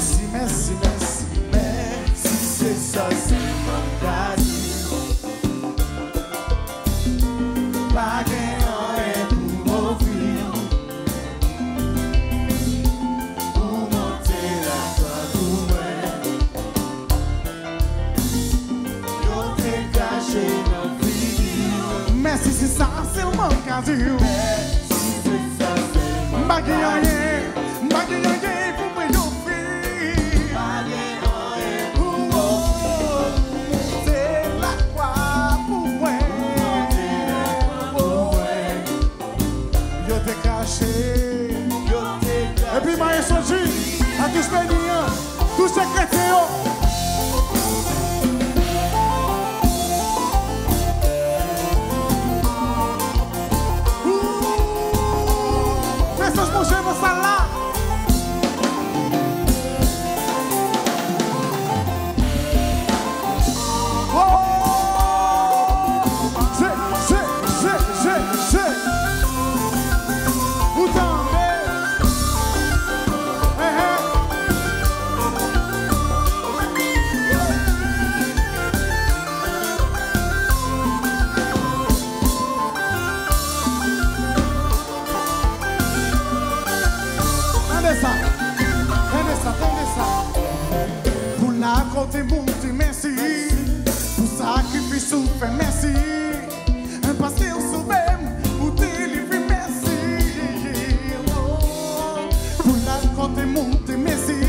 merci, merci, merci. Merci, c'est ça, c'est mon cadeau. Pas rien pour m'offrir. Pour monter la joie pour moi. Yo t'ai caché dans le vide. Merci, c'est ça, c'est mon cadeau. Merci, c'est ça, c'est mon cadeau. Et puis, maestro G, à tous les liens, tous ces chrétiens. Message pour chez vous, ça là. Pour la côté monte, merci. Pour sacrifice ou fait merci. Un pasteur sauvé pour délivrer, merci. Pour la côté monte, merci.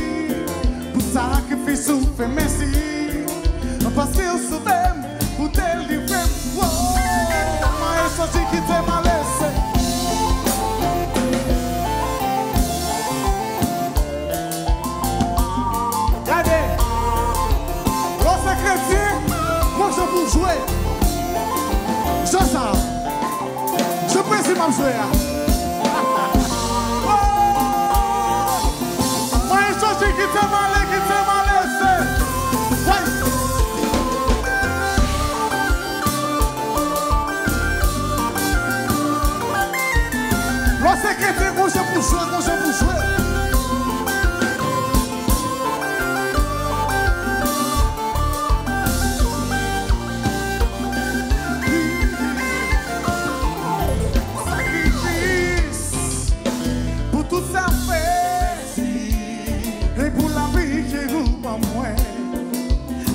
Pour sacrifice ou fait merci. Un pasteur sauvé pour délivrer. Maestro dit qui t'aime à laisser. Pour jouer, je ça, je précise ma jouer. Moi, je suis qui t'aime aller, c'est. Lorsque chrétien, moi, je pour jouer.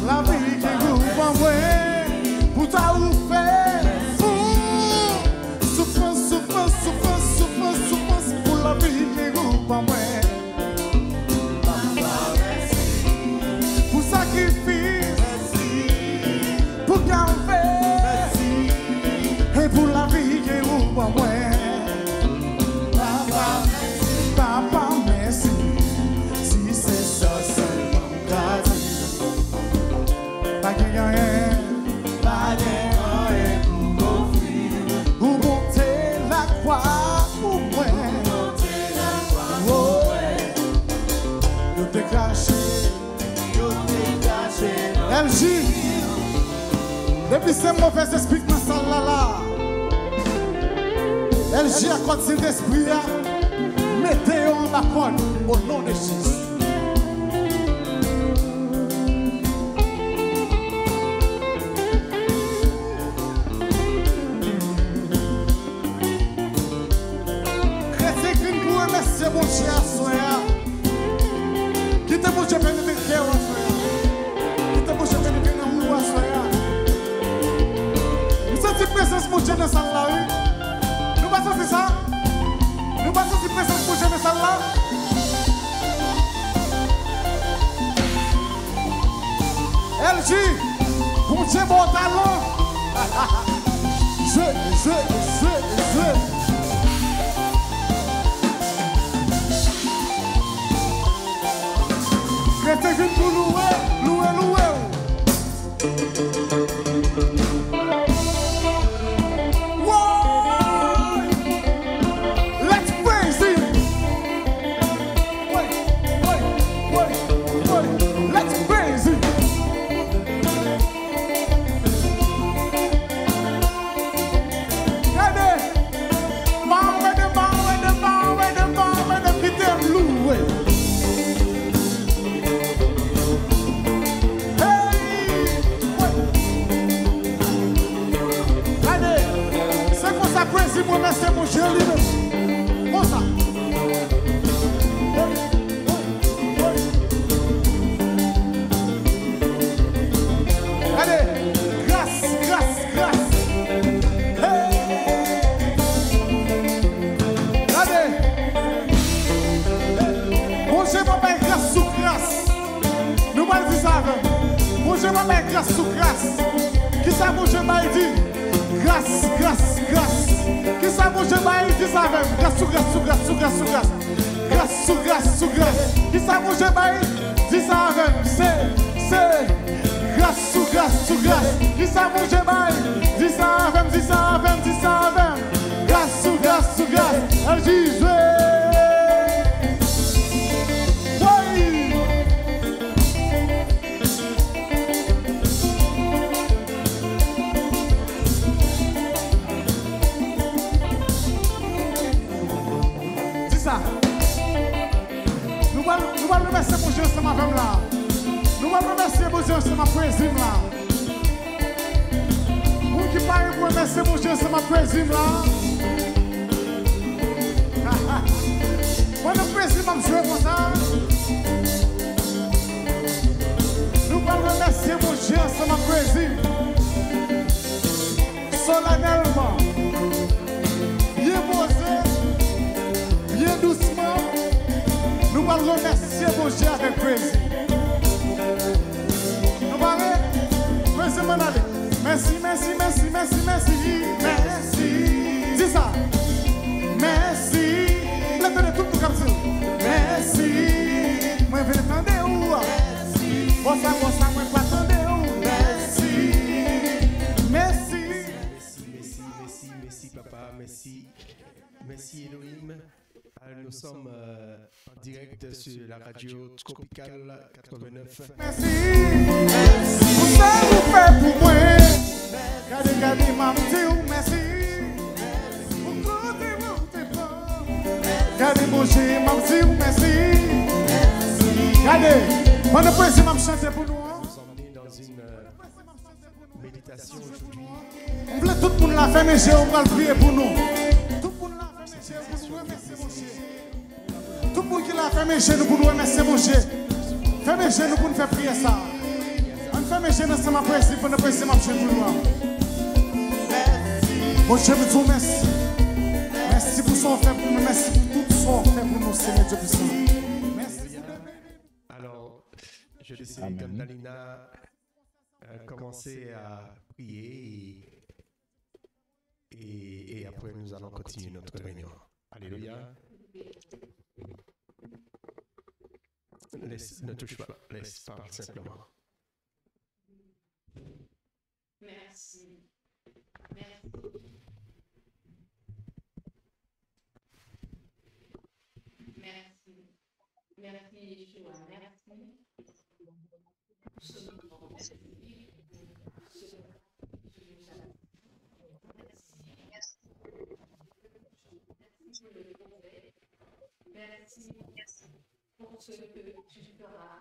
La vie qui vous envoie pour ta ouvert. Souffrance pour la vie qui vous envoie. Pour sacrifice, pour calvaire, et pour la vie qui vous envoie. Papa, merci. Si c'est ça, c'est mon cadeau. Pas de rien pour m'offrir. Pour monter la croix pour moi. Yo t'ai caché. LJ, depuis ces mauvais esprits dans ça là. LJ a continué d'esprit. Mettez en bas au nom de Jésus. C'est mon cher soya. Qui te bouge pénétrer cœur soya. Qui te bouge pénétrer dans mon soya. Nous sentons présence pour Dieu dans cette rue. Nous passons c'est ça. Nous passons cette présence pour Dieu dans cette là. LG, bon Dieu bon talent. Je. Chrétien vient pour louer. Wow! Let's praise him. Wait. Let's praise him. met grâce sous grâce? Qui ça mon Dieu m'a dit? Grâce, grâce, grâce. Qui ça mon Dieu m'a dit ça même? Grâce sous grâce, sous grâce, sous grâce, sous grâce. Grâce sous grâce, sous grâce. Qui ça mon Dieu m'a dit ça même? C'est grâce sous grâce, sous grâce. Qui ça mon Dieu m'a dit ça même, dit ça même, dit ça même. Grâce sous grâce, sous grâce. Elle dit nous allons remercier mon Dieu ensemble avec là. Nous allons remercier mon Dieu ensemble avec poésie là. Vous qui parlez pour remercier mon Dieu ensemble avec poésie là. Moi, le poésie m'a joué comme ça. Nous allons remercier mon Dieu ensemble avec poésie. Solennellement. Bien posé. Bien doucement. Nous allons remercier mon Dieu avec poésie. Nous allons poésie m'en aller. Merci, merci, merci, merci, merci, merci. Dis ça. Merci. L'attendez tout comme ça. Merci. Moi, je vais l'attendre où? Merci. Moi, ça, moi, pas attendre où? Merci. Merci. Merci, papa. Merci, Elohim. Nous sommes en direct sur la radio Tropical 89. Merci. Vous savez vous faire pour moi. Regardez, maman, merci. Vous côté, vous t'es bon. Regardez, mon chéri, maman, merci. Regardez, on ne peut pas chanter pour nous. Nous emmener dans une méditation aujourd'hui. On voulait tout le monde la faire, mais on va prier pour nous. Tout le monde la fait, mais pour nous remercier mon chéri. Tout le monde qui l'a fait mes genoux pour nous remercier mon Dieu. Fais mes genoux pour nous faire prier ça. On fait mes genoux ensemble pour essayer pour nous prier ma pour nous. Mon Dieu, je vous remercie. Merci pour son fait pour nous. Merci pour tout son fait pour nous, Seigneur Dieu puissant. Merci. Alors, je laisse comme Dalina commencer à prier et après nous allons continuer notre réunion. Alléluia. Ne touche pas, laisse parler simplement. Merci. Merci, Yeshua. Merci. Merci pour ce que tu feras.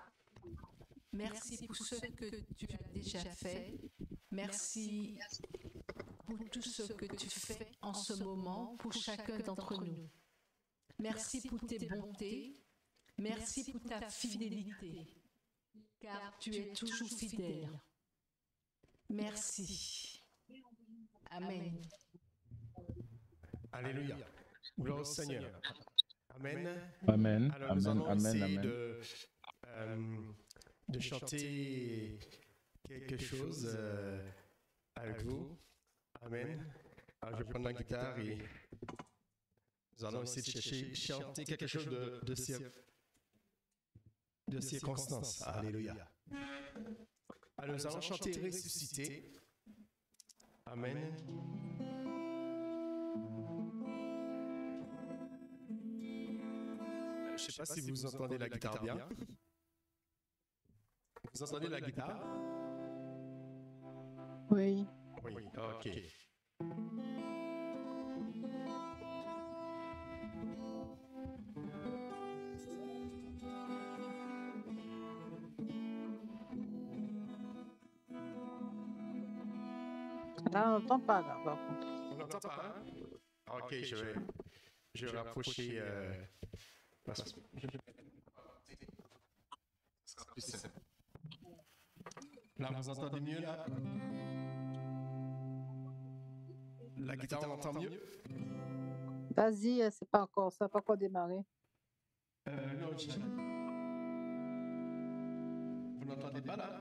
Merci pour ce que tu as déjà fait. Merci pour tout ce que tu fais en ce moment pour chacun d'entre nous. Merci pour tes bontés. Merci pour ta fidélité, car tu es toujours fidèle. Merci. Amen. Alléluia. Gloire au Seigneur. Amen. Amen. Alors nous allons essayer Amen. de chanter quelque chose avec vous. Amen. Alors je vais prendre la guitare et nous allons essayer de chanter quelque chose de circonstance. Alléluia. Alors nous allons chanter ressuscité. Amen. Je ne sais pas si vous entendez la guitare bien. Vous entendez la guitare? Oui. Oui, ok. Là, on n'entend pas, là, par contre. On n'entend pas, hein? Ok, je vais rapprocher... Là, vous entendez mieux, là? La guitare, on entend mieux? Vas-y, c'est pas encore, ça n'a pas encore démarré. Non, vous n'entendez pas, là?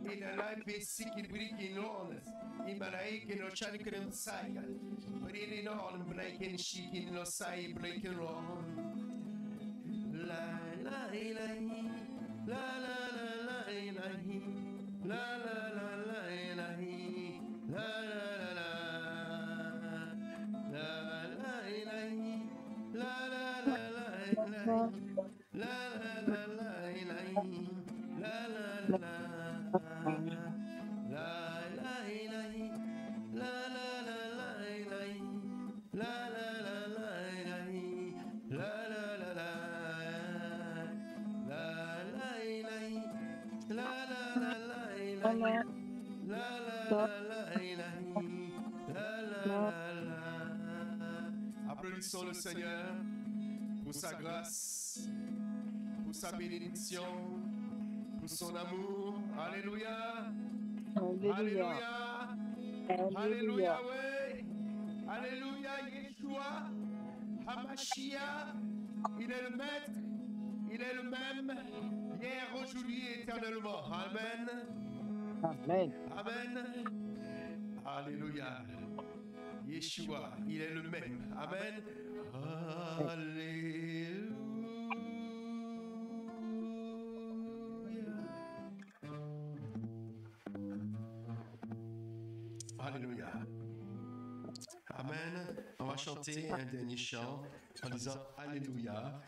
inalai siki briki nones imaraike no chanik no sai brili non breaking shiki no sai breaking ron la la la la la la la la la la la la la la Applaudissons le Seigneur pour sa grâce, pour sa bénédiction, pour son amour. Alléluia. Alléluia. Alléluia. Oui. Alléluia. Yeshua. Hamashiach. Il est le maître. Il est le même. Hier, aujourd'hui et éternellement. Amen. Amen. Amen. Alléluia. Yeshua, il est le même. Amen. Alléluia. Alléluia. Amen. On va chanter un dernier chant en disant Alléluia.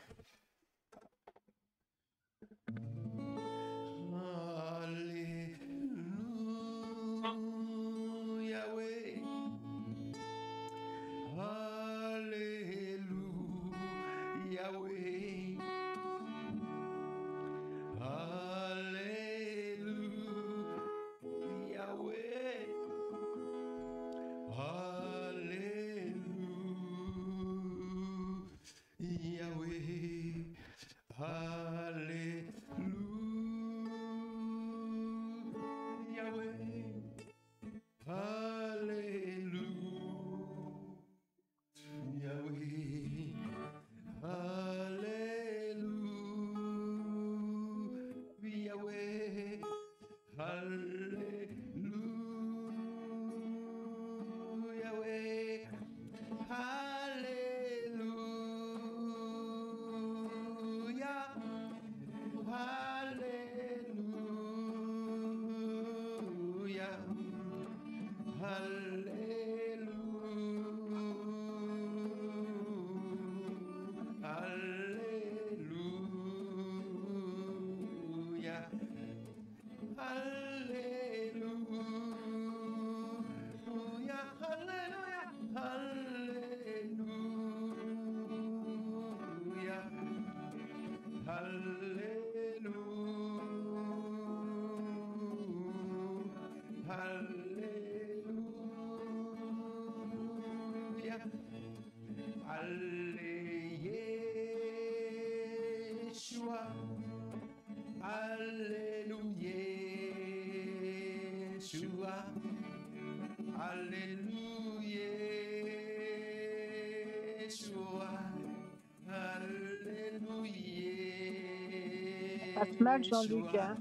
Passe mal, Jean-Luc. Hein?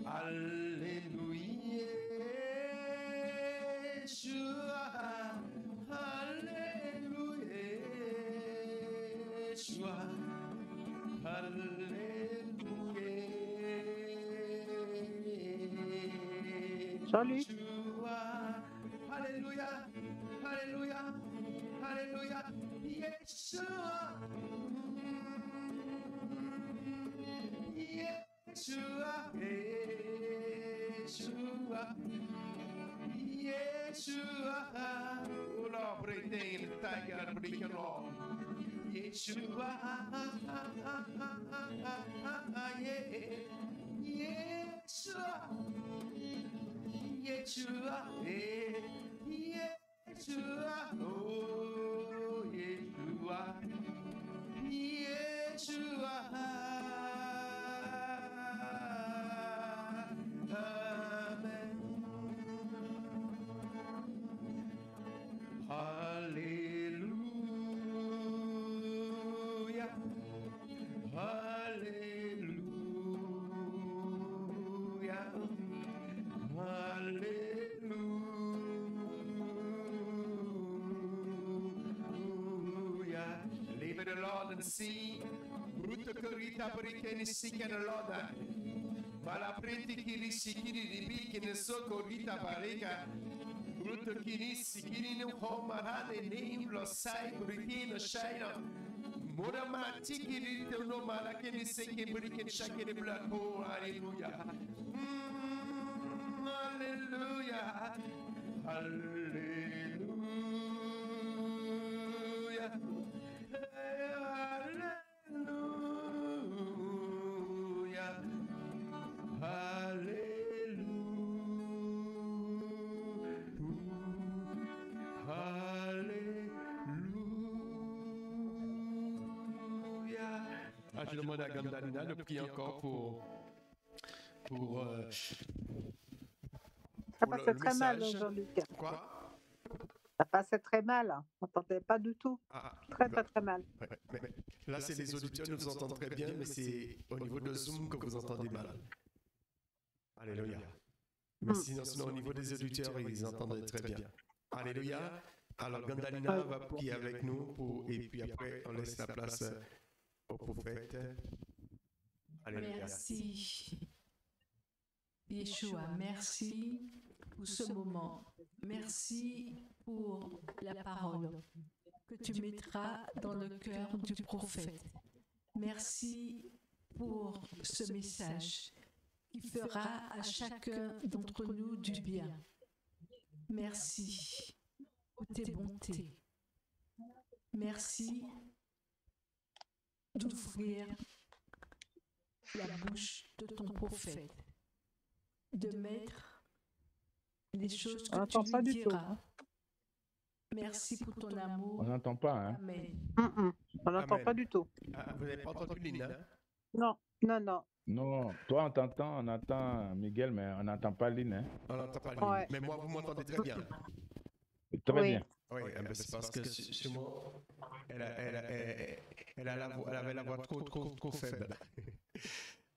Alléluia. Alléluia. Jean-Luc. Alléluia. Alléluia. Alléluia. Yeshua. Yeshua. Yeshua. Yeshua. Oh Lord, breathe tiger, breathe Lord. Yeshua. Yeshua. Yeshua. Yeshua. Oh, Yeshua. Yeshua. Amen. Hallelujah. Hallelujah. Lord, and see. Ruta Korita Brikeni Sikan, Lord. Malapreti Kiri Sikiri Ribikin, Soko Rita Barega. Ruta Kiri Sikiri no Homarane, name Losai, Brikin, Shina. Morama Tikiri, no Malakini Siki, Brikin, Shaki, Black Hole, hallelujah. Hallelujah. Hallelujah. Hallelujah. Hallelujah. Ah, je demande à Gandalina de prier encore pour Ça le passait très mal, message. Jean-Luc. Quoi? Ça passait très mal. On n'entendait pas du tout. Ah, Très, très, très mal. ouais, mais là, c'est les auditeurs, nous vous entendons très bien, mais c'est au niveau de Zoom que vous entendez mal. Alléluia. Mais sinon, au niveau des auditeurs, ils entendent très bien. Alléluia. Alors, Gandalina va prier avec nous et puis après, on laisse la place au prophète. Alléluia. Merci, Yeshua. Merci pour ce moment. Merci pour la parole que tu mettras dans le cœur du prophète. Merci pour ce message qui fera à chacun d'entre nous du bien. Merci pour tes bontés. Merci d'ouvrir la bouche de ton prophète, de mettre les choses On que tu n'entend pas lui du tout. diras. Merci pour ton amour. On n'entend pas, hein? Amen. On n'entend Amen. pas du tout. Ah, vous n'avez pas entendu Lina? Non, non, non. Non, toi on t'entend, on entend Miguel, mais on n'entend pas Lynn, hein? On n'entend pas Lina. Ouais. Mais moi, vous m'entendez très bien. Très Oui. bien. Oui, c'est parce que chez moi, elle avait la voix trop faible.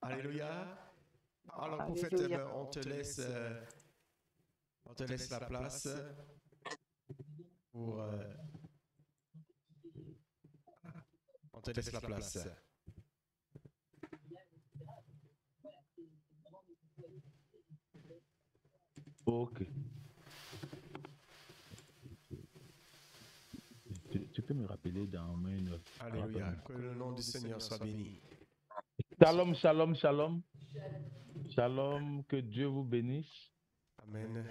Alléluia. Alors, prophète, Alléluia. on te laisse la place pour. On te laisse la place. Ok. Tu peux me rappeler dans une... Alléluia. Que le nom du Seigneur soit béni. Shalom, shalom, shalom. Shalom, que Dieu vous bénisse Amen.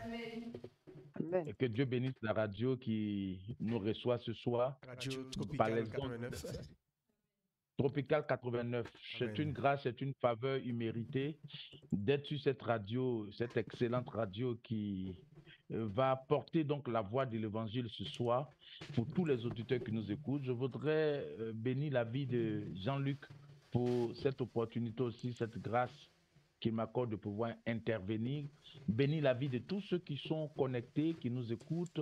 Amen. et que Dieu bénisse la radio qui nous reçoit ce soir. Radio Par les Tropical ondes. 89. Tropical 89, c'est Amen. une grâce, c'est une faveur imméritée d'être sur cette radio, cette excellente radio qui va porter donc la voix de l'évangile ce soir pour tous les auditeurs qui nous écoutent. Je voudrais bénir la vie de Jean-Luc pour cette opportunité aussi, cette grâce qu'il m'accorde de pouvoir intervenir. Bénir la vie de tous ceux qui sont connectés, qui nous écoutent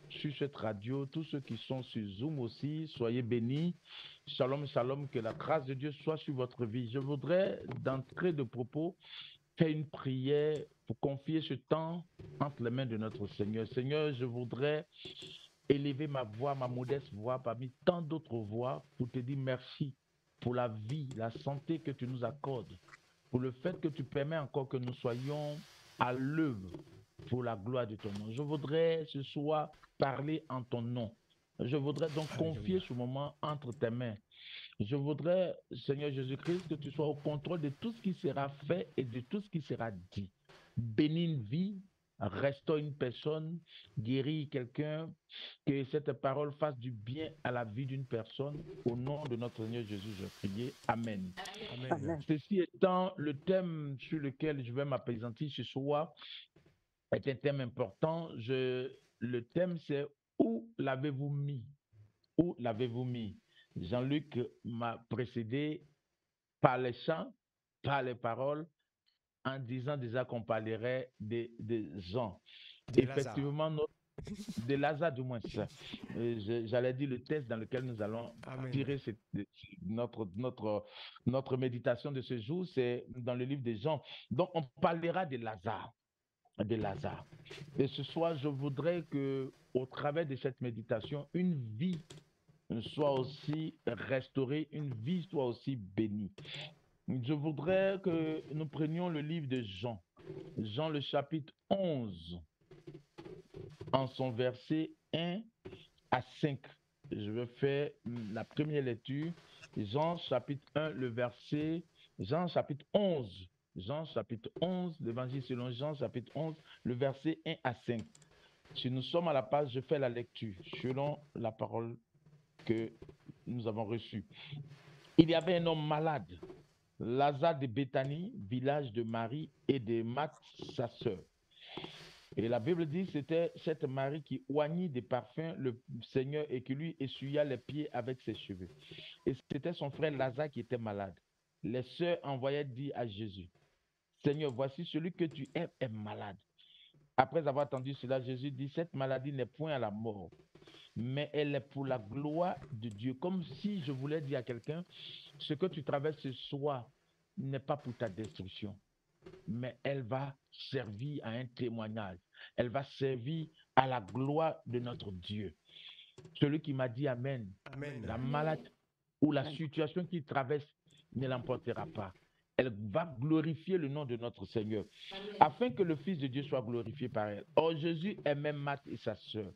sur cette radio, tous ceux qui sont sur Zoom aussi. Soyez bénis. Shalom, shalom, que la grâce de Dieu soit sur votre vie. Je voudrais, d'entrée de propos, faire une prière pour confier ce temps entre les mains de notre Seigneur. Seigneur, je voudrais élever ma voix, ma modeste voix, parmi tant d'autres voix, pour te dire merci pour la vie, la santé que tu nous accordes, pour le fait que tu permets encore que nous soyons à l'œuvre pour la gloire de ton nom. Je voudrais ce soir parler en ton nom. Je voudrais donc confier ce moment entre tes mains. Je voudrais, Seigneur Jésus-Christ, que tu sois au contrôle de tout ce qui sera fait et de tout ce qui sera dit. Bénis une vie, restaure une personne, guéris quelqu'un, que cette parole fasse du bien à la vie d'une personne. Au nom de notre Seigneur Jésus, je prie. Amen. Amen. Amen. Ceci étant, le thème sur lequel je vais m'appesantir ce soir est un thème important. Le thème, c'est « Où l'avez-vous mis ?» Où l'avez-vous mis? Jean-Luc m'a précédé par les chants, par les paroles, en disant déjà qu'on parlerait des Jean. De Lazare. Effectivement, de Lazare du moins. J'allais dire le texte dans lequel nous allons Amen. tirer notre méditation de ce jour, c'est dans le livre de Jean. Donc, on parlera de Lazare. De Lazare. Et ce soir, je voudrais que, au travers de cette méditation, une vie soit aussi restaurée, une vie soit aussi bénie. Je voudrais que nous prenions le livre de Jean, Jean le chapitre 11, en son verset 1 à 5. Je vais faire la première lecture, Jean chapitre 1, Jean chapitre 11, Jean chapitre 11, l'évangile selon Jean chapitre 11, le verset 1 à 5. Si nous sommes à la page, je fais la lecture selon la parole que nous avons reçue. Il y avait un homme malade, Lazare de Béthanie, village de Marie et de Marthe, sa sœur. Et la Bible dit que c'était cette Marie qui oignit des parfums le Seigneur et qui lui essuya les pieds avec ses cheveux. Et c'était son frère Lazare qui était malade. Les sœurs envoyaient dire à Jésus, Seigneur, voici celui que tu aimes est malade. Après avoir entendu cela, Jésus dit, cette maladie n'est point à la mort, mais elle est pour la gloire de Dieu. Comme si je voulais dire à quelqu'un, ce que tu traverses ce soir n'est pas pour ta destruction, mais elle va servir à un témoignage. Elle va servir à la gloire de notre Dieu. Celui qui m'a dit Amen, Amen. la maladie ou la situation qu'il traverse ne l'emportera pas. Elle va glorifier le nom de notre Seigneur, afin que le Fils de Dieu soit glorifié par elle. Or, Jésus aimait Marthe et sa sœur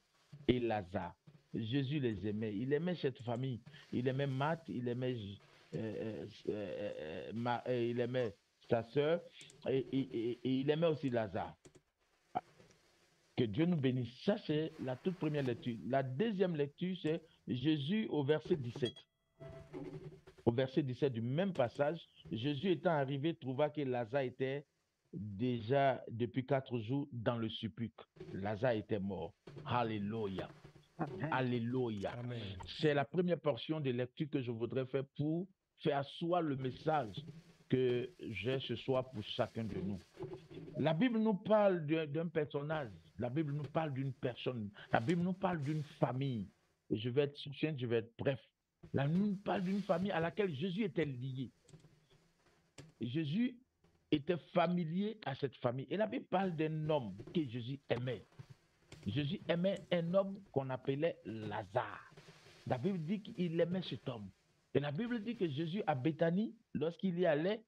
et Lazare. Jésus les aimait. Il aimait cette famille. Il aimait Marthe, il aimait sa sœur et il aimait aussi Lazare. Que Dieu nous bénisse. Ça, c'est la toute première lecture. La deuxième lecture, c'est Jésus au verset 17. Au verset 17 du même passage, Jésus étant arrivé, trouva que Lazare était déjà depuis 4 jours dans le sépulcre. Lazare était mort. Alléluia. Alléluia. Amen. C'est la première portion de lecture que je voudrais faire pour faire asseoir le message que j'ai ce soir pour chacun de nous. La Bible nous parle d'un personnage, la Bible nous parle d'une personne, la Bible nous parle d'une famille. Et je vais être succinct, je vais être bref. La Bible nous parle d'une famille à laquelle Jésus était lié. Et Jésus était familier à cette famille. Et la Bible parle d'un homme que Jésus aimait. Jésus aimait un homme qu'on appelait Lazare. La Bible dit qu'il aimait cet homme. Et la Bible dit que Jésus à Béthanie, lorsqu'il y allait,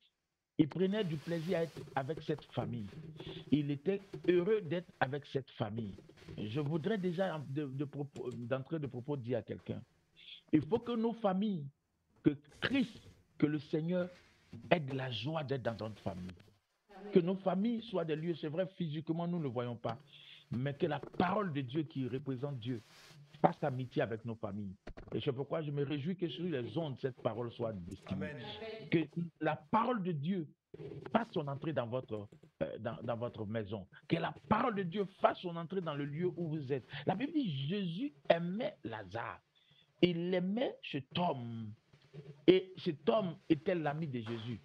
il prenait du plaisir à être avec cette famille. Il était heureux d'être avec cette famille. Je voudrais déjà d'entrée de propos dire à quelqu'un, il faut que nos familles, que Christ, que le Seigneur ait de la joie d'être dans notre famille. Que nos familles soient des lieux, c'est vrai, physiquement, nous ne le voyons pas, mais que la parole de Dieu qui représente Dieu fasse amitié avec nos familles. Et c'est pourquoi je me réjouis que sur les ondes, cette parole soit destinée. Amen. Que la parole de Dieu fasse son entrée dans votre maison. Que la parole de Dieu fasse son entrée dans le lieu où vous êtes. La Bible dit Jésus aimait Lazare. Il aimait cet homme. Et cet homme était l'ami de Jésus.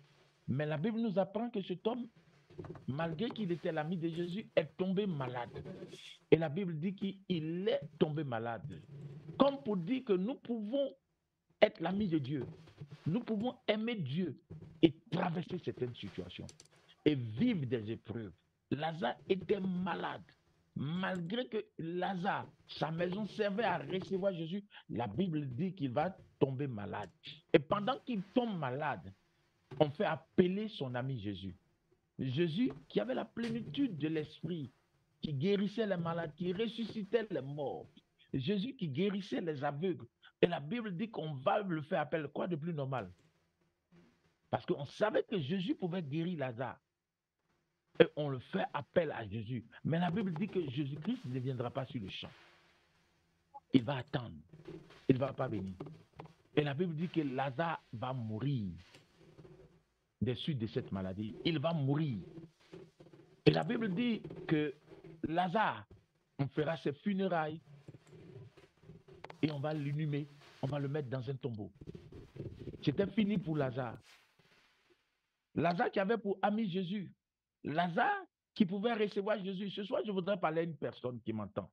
Mais la Bible nous apprend que cet homme, malgré qu'il était l'ami de Jésus, est tombé malade. Et la Bible dit qu'il est tombé malade. Comme pour dire que nous pouvons être l'ami de Dieu. Nous pouvons aimer Dieu et traverser certaines situations et vivre des épreuves. Lazare était malade. Malgré que Lazare, sa maison servait à recevoir Jésus, la Bible dit qu'il va tomber malade. Et pendant qu'il tombe malade, on fait appeler son ami Jésus. Jésus qui avait la plénitude de l'esprit, qui guérissait les malades, qui ressuscitait les morts. Jésus qui guérissait les aveugles. Et la Bible dit qu'on va le faire appel. Quoi de plus normal? Parce qu'on savait que Jésus pouvait guérir Lazare. Et on le fait appel à Jésus. Mais la Bible dit que Jésus-Christ ne viendra pas sur le champ. Il va attendre. Il ne va pas venir. Et la Bible dit que Lazare va mourir des suites de cette maladie. Il va mourir. Et la Bible dit que Lazare, on fera ses funérailles et on va l'inhumer. On va le mettre dans un tombeau. C'était fini pour Lazare. Lazare qui avait pour ami Jésus. Lazare qui pouvait recevoir Jésus. Ce soir, je voudrais parler à une personne qui m'entend.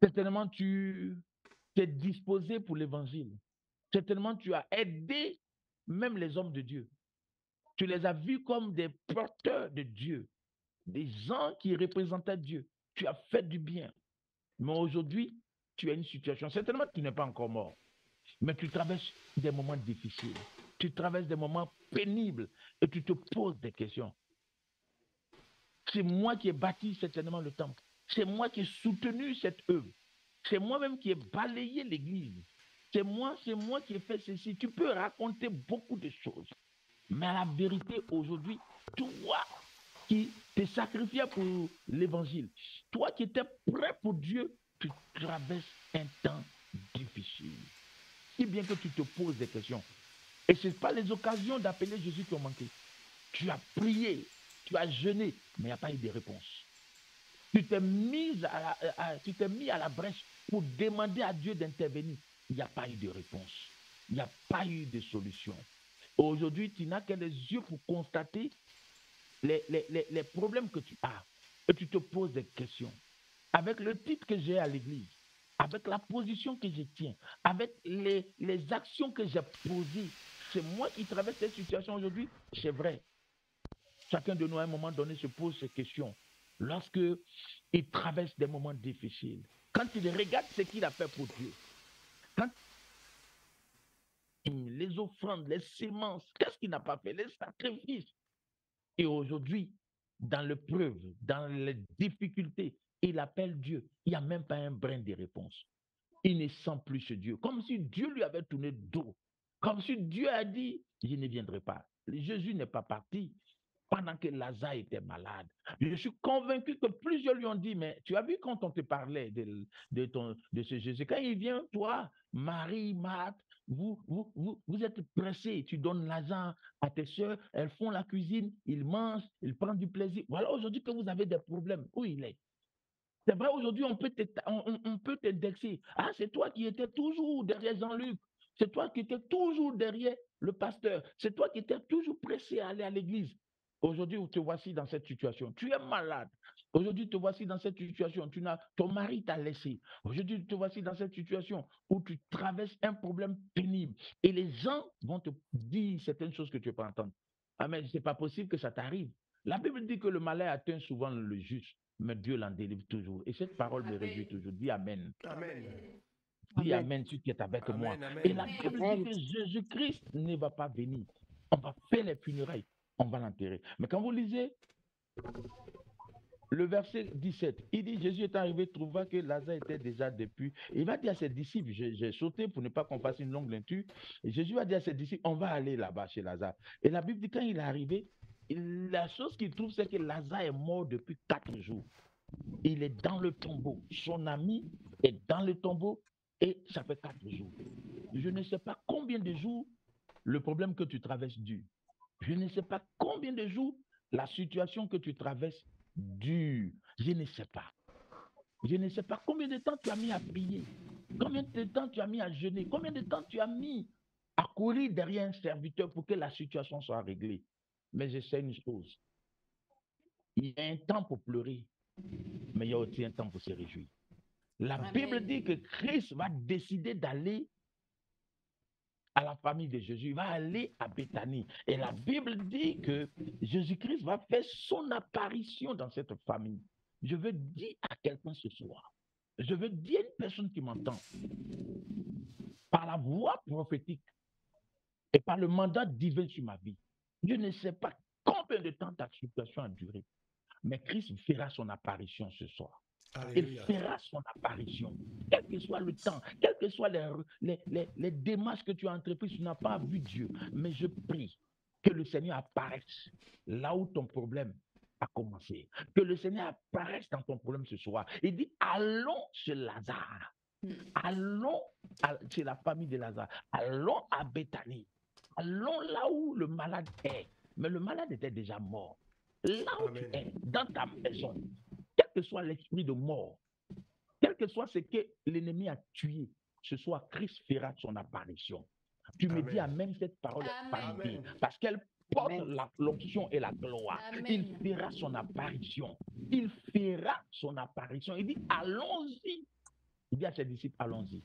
Certainement, tu t'es disposé pour l'évangile. Certainement, tu as aidé même les hommes de Dieu. Tu les as vus comme des porteurs de Dieu, des gens qui représentaient Dieu. Tu as fait du bien. Mais aujourd'hui, tu as une situation, certainement tu n'es pas encore mort, mais tu traverses des moments difficiles, tu traverses des moments pénibles et tu te poses des questions. C'est moi qui ai bâti certainement le temple. C'est moi qui ai soutenu cette œuvre. C'est moi-même qui ai balayé l'église. C'est moi qui ai fait ceci. Tu peux raconter beaucoup de choses. Mais la vérité aujourd'hui, toi qui t'es sacrifié pour l'évangile, toi qui étais prêt pour Dieu, tu traverses un temps difficile. Si bien que tu te poses des questions. Et ce n'est pas les occasions d'appeler Jésus qui ont manqué. Tu as prié, tu as jeûné, mais il n'y a pas eu de réponse. Tu t'es mis à la brèche pour demander à Dieu d'intervenir. Il n'y a pas eu de réponse. Il n'y a pas eu de solution. Aujourd'hui, tu n'as que les yeux pour constater les problèmes que tu as. Et tu te poses des questions. Avec le titre que j'ai à l'église, avec la position que je tiens, avec les actions que j'ai posées, c'est moi qui traverse cette situation aujourd'hui. C'est vrai. Chacun de nous, à un moment donné, se pose ces questions. Lorsque il traverse des moments difficiles, quand il regarde ce qu'il a fait pour Dieu, quand les offrandes, les semences, qu'est-ce qu'il n'a pas fait, les sacrifices. Et aujourd'hui, dans l'épreuve, dans les difficultés, il appelle Dieu. Il n'y a même pas un brin de réponse. Il ne sent plus ce Dieu, comme si Dieu lui avait tourné le dos, comme si Dieu a dit, je ne viendrai pas. Jésus n'est pas parti pendant que Lazare était malade. Je suis convaincu que plusieurs lui ont dit, mais tu as vu quand on te parlait de ce Jésus, quand il vient, toi, Marie, Marthe, vous êtes pressés, tu donnes l'argent à tes soeurs, elles font la cuisine, ils mangent, ils prennent du plaisir. Voilà aujourd'hui que vous avez des problèmes. Où il est? C'est vrai, aujourd'hui, on peut t'indexer. Ah, c'est toi qui étais toujours derrière Jean-Luc. C'est toi qui étais toujours derrière le pasteur. C'est toi qui étais toujours pressé à aller à l'église. Aujourd'hui, te voici dans cette situation. Tu es malade. Aujourd'hui, te voici dans cette situation. Ton mari t'a laissé. Aujourd'hui, te voici dans cette situation où tu traverses un problème pénible. Et les gens vont te dire certaines choses que tu ne peux pas entendre. Ah, mais ce n'est pas possible que ça t'arrive. La Bible dit que le malheur atteint souvent le juste, mais Dieu l'en délivre toujours. Et cette parole me réjouit toujours. Dis Amen. Amen. Dis Amen, tu qui es avec moi. Amen. Et la Bible dit que Jésus-Christ ne va pas venir. On va faire les funérailles. On va l'enterrer. Mais quand vous lisez le verset 17, il dit, Jésus est arrivé, trouva que Lazare était déjà depuis. Il va dire à ses disciples, j'ai sauté pour ne pas qu'on fasse une longue lecture. Et Jésus va dire à ses disciples, on va aller là-bas chez Lazare. Et la Bible dit, quand il est arrivé, la chose qu'il trouve, c'est que Lazare est mort depuis 4 jours. Il est dans le tombeau. Son ami est dans le tombeau et ça fait 4 jours. Je ne sais pas combien de jours le problème que tu traverses dure. Je ne sais pas combien de jours la situation que tu traverses dure. Je ne sais pas. Je ne sais pas combien de temps tu as mis à prier. Combien de temps tu as mis à jeûner. Combien de temps tu as mis à courir derrière un serviteur pour que la situation soit réglée. Mais je sais une chose. Il y a un temps pour pleurer, mais il y a aussi un temps pour se réjouir. La Bible dit que Christ va décider d'aller à la famille de Jésus. Il va aller à Béthanie. Et la Bible dit que Jésus-Christ va faire son apparition dans cette famille. Je veux dire à quelqu'un ce soir, je veux dire à une personne qui m'entend, par la voix prophétique et par le mandat divin sur ma vie, je ne sais pas combien de temps ta situation a duré, mais Christ fera son apparition ce soir. Il fera son apparition, quel que soit le temps, quelles que soient les démarches que tu as entreprises, tu n'as pas vu Dieu. Mais je prie que le Seigneur apparaisse là où ton problème a commencé. Que le Seigneur apparaisse dans ton problème ce soir. Il dit, allons chez Lazare. Allons chez la famille de Lazare. Allons à Béthanie. Allons là où le malade est. Mais le malade était déjà mort. Là où tu es, dans ta maison, quel que soit l'esprit de mort, quel que soit ce que l'ennemi a tué, ce soir, Christ fera son apparition. Tu me dis amen, cette parole est validée, parce qu'elle porte l'onction et la gloire. Amen. Il fera son apparition. Il fera son apparition. Il dit, allons-y. Il dit à ses disciples, allons-y.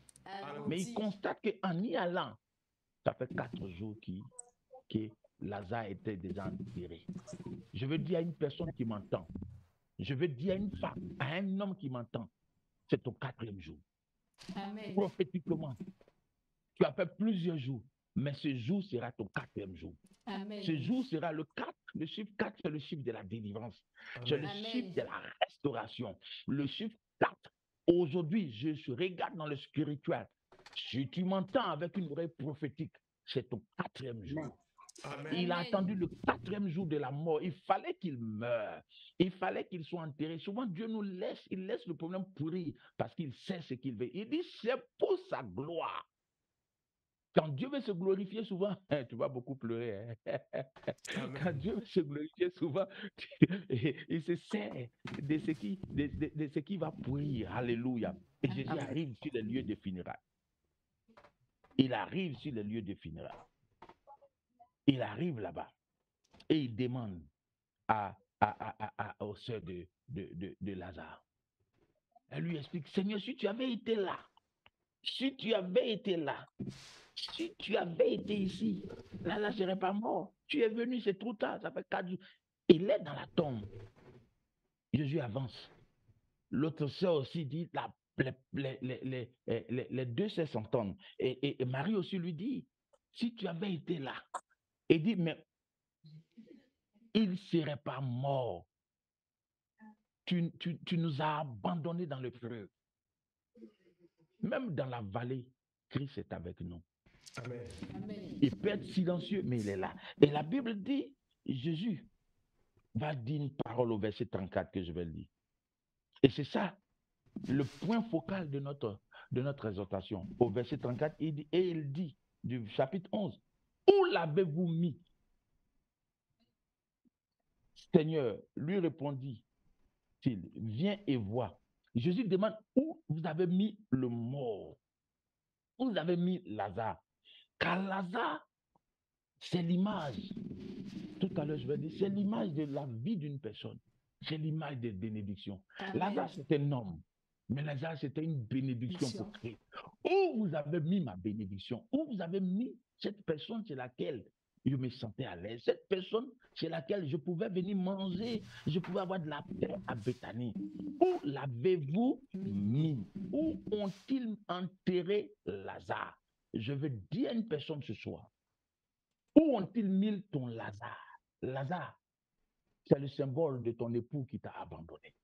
Mais il constate qu'en y allant, ça fait 4 jours que Lazare était déjà enterré. Je veux dire à une personne qui m'entend, je veux dire à une femme, à un homme qui m'entend, c'est au 4e jour. Amen. prophétiquement. Tu as fait plusieurs jours, mais ce jour sera ton 4e jour. Amen. Ce jour sera le 4. Le chiffre 4, c'est le chiffre de la délivrance. C'est le Amen. chiffre de la restauration. Le chiffre 4. Aujourd'hui, je regarde dans le spirituel. Si tu m'entends avec une oreille prophétique, c'est ton 4e jour. Amen. Il a Amen. attendu le 4e jour de la mort. Il fallait qu'il meure. Il fallait qu'il soit enterré. Souvent, Dieu nous laisse, il laisse le problème pourrir parce qu'il sait ce qu'il veut. Il dit, c'est pour sa gloire. Quand Dieu veut se glorifier souvent, tu vas beaucoup pleurer. Amen. Quand Dieu veut se glorifier souvent, il se sert de ce qui va pourrir. Alléluia. Et Jésus Amen. arrive sur les lieux de funérailles. Il arrive sur les lieux de funérailles. Il arrive là-bas et il demande aux sœurs de Lazare. Elle lui explique, Seigneur, si tu avais été là, si tu avais été là, si tu avais été ici, là ne serait pas mort. Tu es venu, c'est trop tard, ça fait 4 jours. Il est dans la tombe. Jésus avance. L'autre sœur aussi dit, les deux sœurs s'entendent. Et Marie aussi lui dit, si tu avais été là, et dit, mais il ne serait pas mort. Tu nous as abandonnés dans le fleuve. Même dans la vallée, Christ est avec nous. Amen. Amen. Il peut être silencieux, mais il est là. Et la Bible dit, Jésus va dire une parole au verset 34 que je vais lire. Et c'est ça, le point focal de notre exhortation. Au verset 34, il dit, du chapitre 11, où l'avez-vous mis? Seigneur, lui répondit-il, viens et vois. Jésus demande, où vous avez mis le mort? Où vous avez mis Lazare? Car Lazare, c'est l'image. Tout à l'heure, je vais dire, c'est l'image de la vie d'une personne. C'est l'image des bénédictions. Amen. Lazare, c'était un homme. Mais Lazare, c'était une bénédiction pour Christ. Où vous avez mis ma bénédiction? Où vous avez mis cette personne sur laquelle je me sentais à l'aise? Cette personne sur laquelle je pouvais venir manger, je pouvais avoir de la paix à Béthanie. Où l'avez-vous mis? Où ont-ils enterré Lazare? Je veux dire à une personne ce soir. Où ont-ils mis ton Lazare? Lazare, c'est le symbole de ton époux qui t'a abandonné,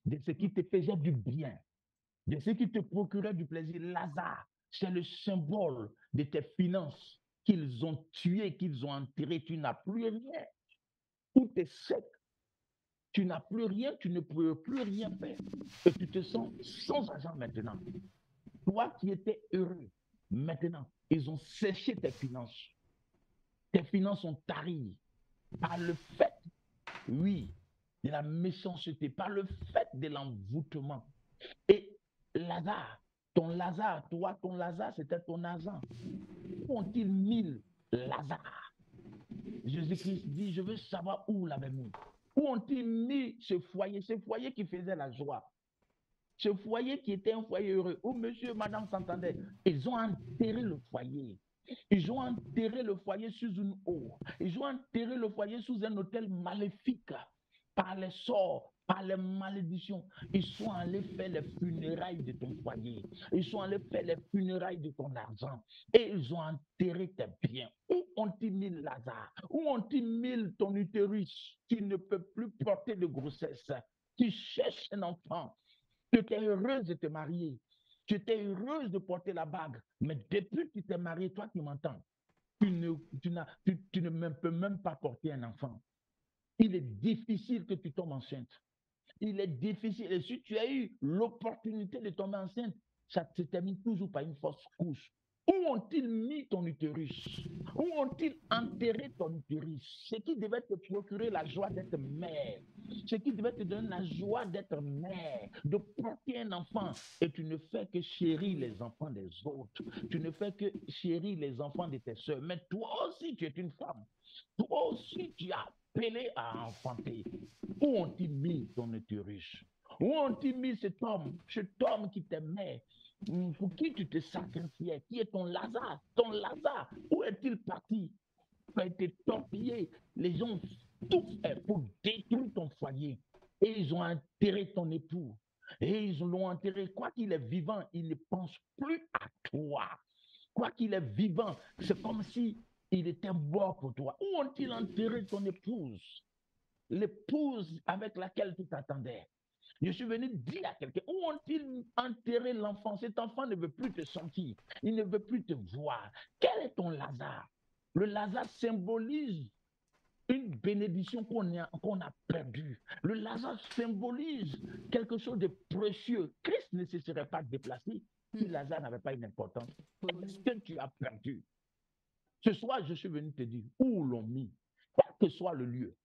de ce qui te faisait du bien, de ce qui te procurait du plaisir. Lazare, c'est le symbole de tes finances qu'ils ont tuées, qu'ils ont enterrées. Tu n'as plus rien. Tout est sec. Tu n'as plus rien, tu ne peux plus rien faire. Et tu te sens sans argent maintenant. Toi qui étais heureux, maintenant, ils ont séché tes finances. Tes finances sont taries par le fait, oui, de la méchanceté, par le fait de l'envoûtement. Et Lazare, ton Lazare, toi, ton Lazare, c'était ton argent. Où ont-ils mis Lazare? Jésus-Christ dit, je veux savoir où l'avait mis. Où ont-ils mis ce foyer qui faisait la joie? Ce foyer qui était un foyer heureux, où monsieur, madame s'entendaient. Ils ont enterré le foyer. Ils ont enterré le foyer sous une eau. Ils ont enterré le foyer sous un hôtel maléfique par les sorts, par les malédictions. Ils sont allés faire les funérailles de ton foyer. Ils sont allés faire les funérailles de ton argent. Et ils ont enterré tes biens. Où ont-ils mis Lazare? Où ont-ils mis ton utérus qui ne peut plus porter de grossesse, qui cherche un enfant? Tu étais heureuse de te marier. Tu étais heureuse de porter la bague. Mais depuis que tu t'es mariée, toi qui m'entends, tu ne peux même pas porter un enfant. Il est difficile que tu tombes enceinte. Il est difficile. Et si tu as eu l'opportunité de tomber enceinte, ça se termine toujours par une fausse couche. Où ont-ils mis ton utérus? Où ont-ils enterré ton utérus? Ce qui devait te procurer la joie d'être mère, ce qui devait te donner la joie d'être mère, de porter un enfant. Et tu ne fais que chérir les enfants des autres. Tu ne fais que chérir les enfants de tes soeurs. Mais toi aussi, tu es une femme. Toi aussi, tu as appelé à enfanter. Où ont-ils mis ton utérus? Où ont-ils mis cet homme qui t'aimait, pour qui tu te sacrifiais, qui est ton Lazare? Ton Lazare, où est-il parti? Tu as été torpillé. Les gens ont tout fait pour détruire ton foyer. Et ils ont enterré ton époux. Et ils l'ont enterré. Quoi qu'il est vivant, il ne pense plus à toi. Quoi qu'il est vivant, c'est comme si il était mort pour toi. Où ont-ils enterré ton épouse? L'épouse avec laquelle tu t'attendais. Je suis venu dire à quelqu'un, où ont-ils enterré l'enfant? Cet enfant ne veut plus te sentir. Il ne veut plus te voir. Quel est ton Lazare? Le Lazare symbolise une bénédiction qu'on a perdue. Le Lazare symbolise quelque chose de précieux. Christ ne se serait pas déplacé si Lazare n'avait pas une importance. Qu'est-ce que tu as perdu? Ce soir, je suis venu te dire où l'ont mis, quel que soit le lieu.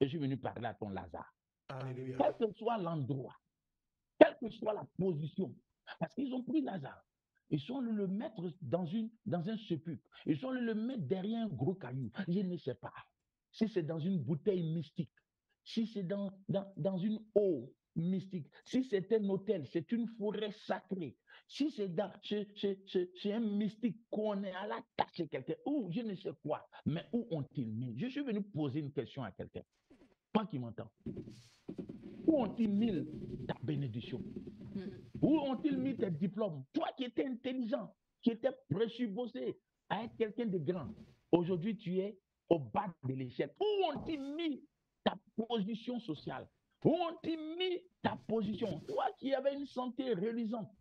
Je suis venu parler à ton Lazare. Alléluia. Quel que soit l'endroit, quelle que soit la position. Parce qu'ils ont pris Lazare. Ils sont allés le mettre dans un sépulcre. Ils sont allés le mettre derrière un gros caillou. Je ne sais pas. Si c'est dans une bouteille mystique, si c'est dans une eau mystique, si c'est un hôtel, c'est une forêt sacrée, si c'est chez un mystique qu'on est à la cacher quelqu'un, ou je ne sais quoi, mais où ont-ils mis? Je suis venu poser une question à quelqu'un. Toi qui m'entends. Où ont-ils mis ta bénédiction? Où ont-ils mis tes diplômes? Toi qui étais intelligent, qui étais présupposé à être quelqu'un de grand, aujourd'hui tu es au bas de l'échelle. Où ont-ils mis ta position sociale? Où ont-ils mis ta position? Toi qui avais une santé reluisante,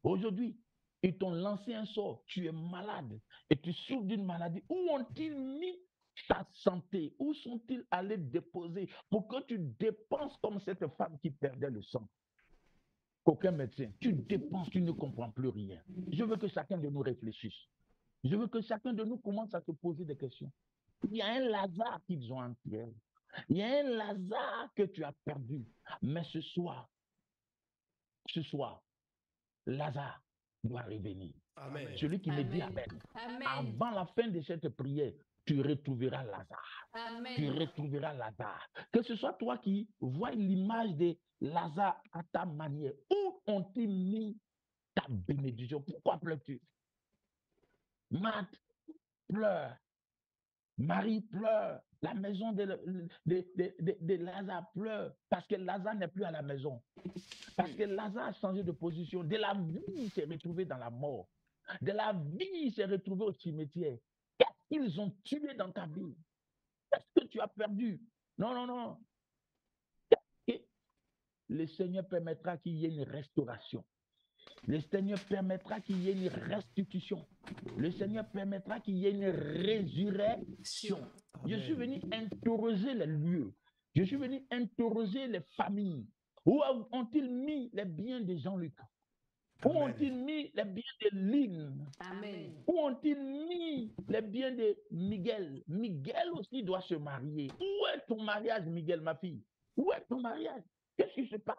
aujourd'hui, ils t'ont lancé un sort, tu es malade et tu souffres d'une maladie. Où ont-ils mis ta santé? Où sont-ils allés déposer pour que tu dépenses comme cette femme qui perdait le sang? Aucun médecin. Tu dépenses, tu ne comprends plus rien. Je veux que chacun de nous réfléchisse. Je veux que chacun de nous commence à se poser des questions. Il y a un Lazare qu'ils ont enterré. Il y a un Lazare que tu as perdu. Mais ce soir, Lazare doit revenir. Amen. Celui qui me dit Amen. Avant la fin de cette prière, tu retrouveras Lazare. Tu retrouveras Lazare. Que ce soit toi qui vois l'image de Lazare à ta manière. Où ont-ils mis ta bénédiction? Pourquoi pleures-tu? Marthe pleure. Marie pleure. La maison de Lazare pleure. Parce que Lazare n'est plus à la maison. Parce que Lazare a changé de position. De la vie, il s'est retrouvé dans la mort. De la vie, il s'est retrouvé au cimetière. Qu'est-ce qu'ils ont tué dans ta vie? Qu'est-ce que tu as perdu? Non, non, non. Et le Seigneur permettra qu'il y ait une restauration. Le Seigneur permettra qu'il y ait une restitution. Le Seigneur permettra qu'il y ait une résurrection. Amen. Je suis venu interroger les lieux. Je suis venu interroger les familles. Où ont-ils mis les biens de Jean-Luc? Où ont-ils mis les biens de Lynn? Amen. Où ont-ils mis les biens de Miguel? Miguel aussi doit se marier. Où est ton mariage, Miguel, ma fille? Où est ton mariage? Qu'est-ce qui se passe?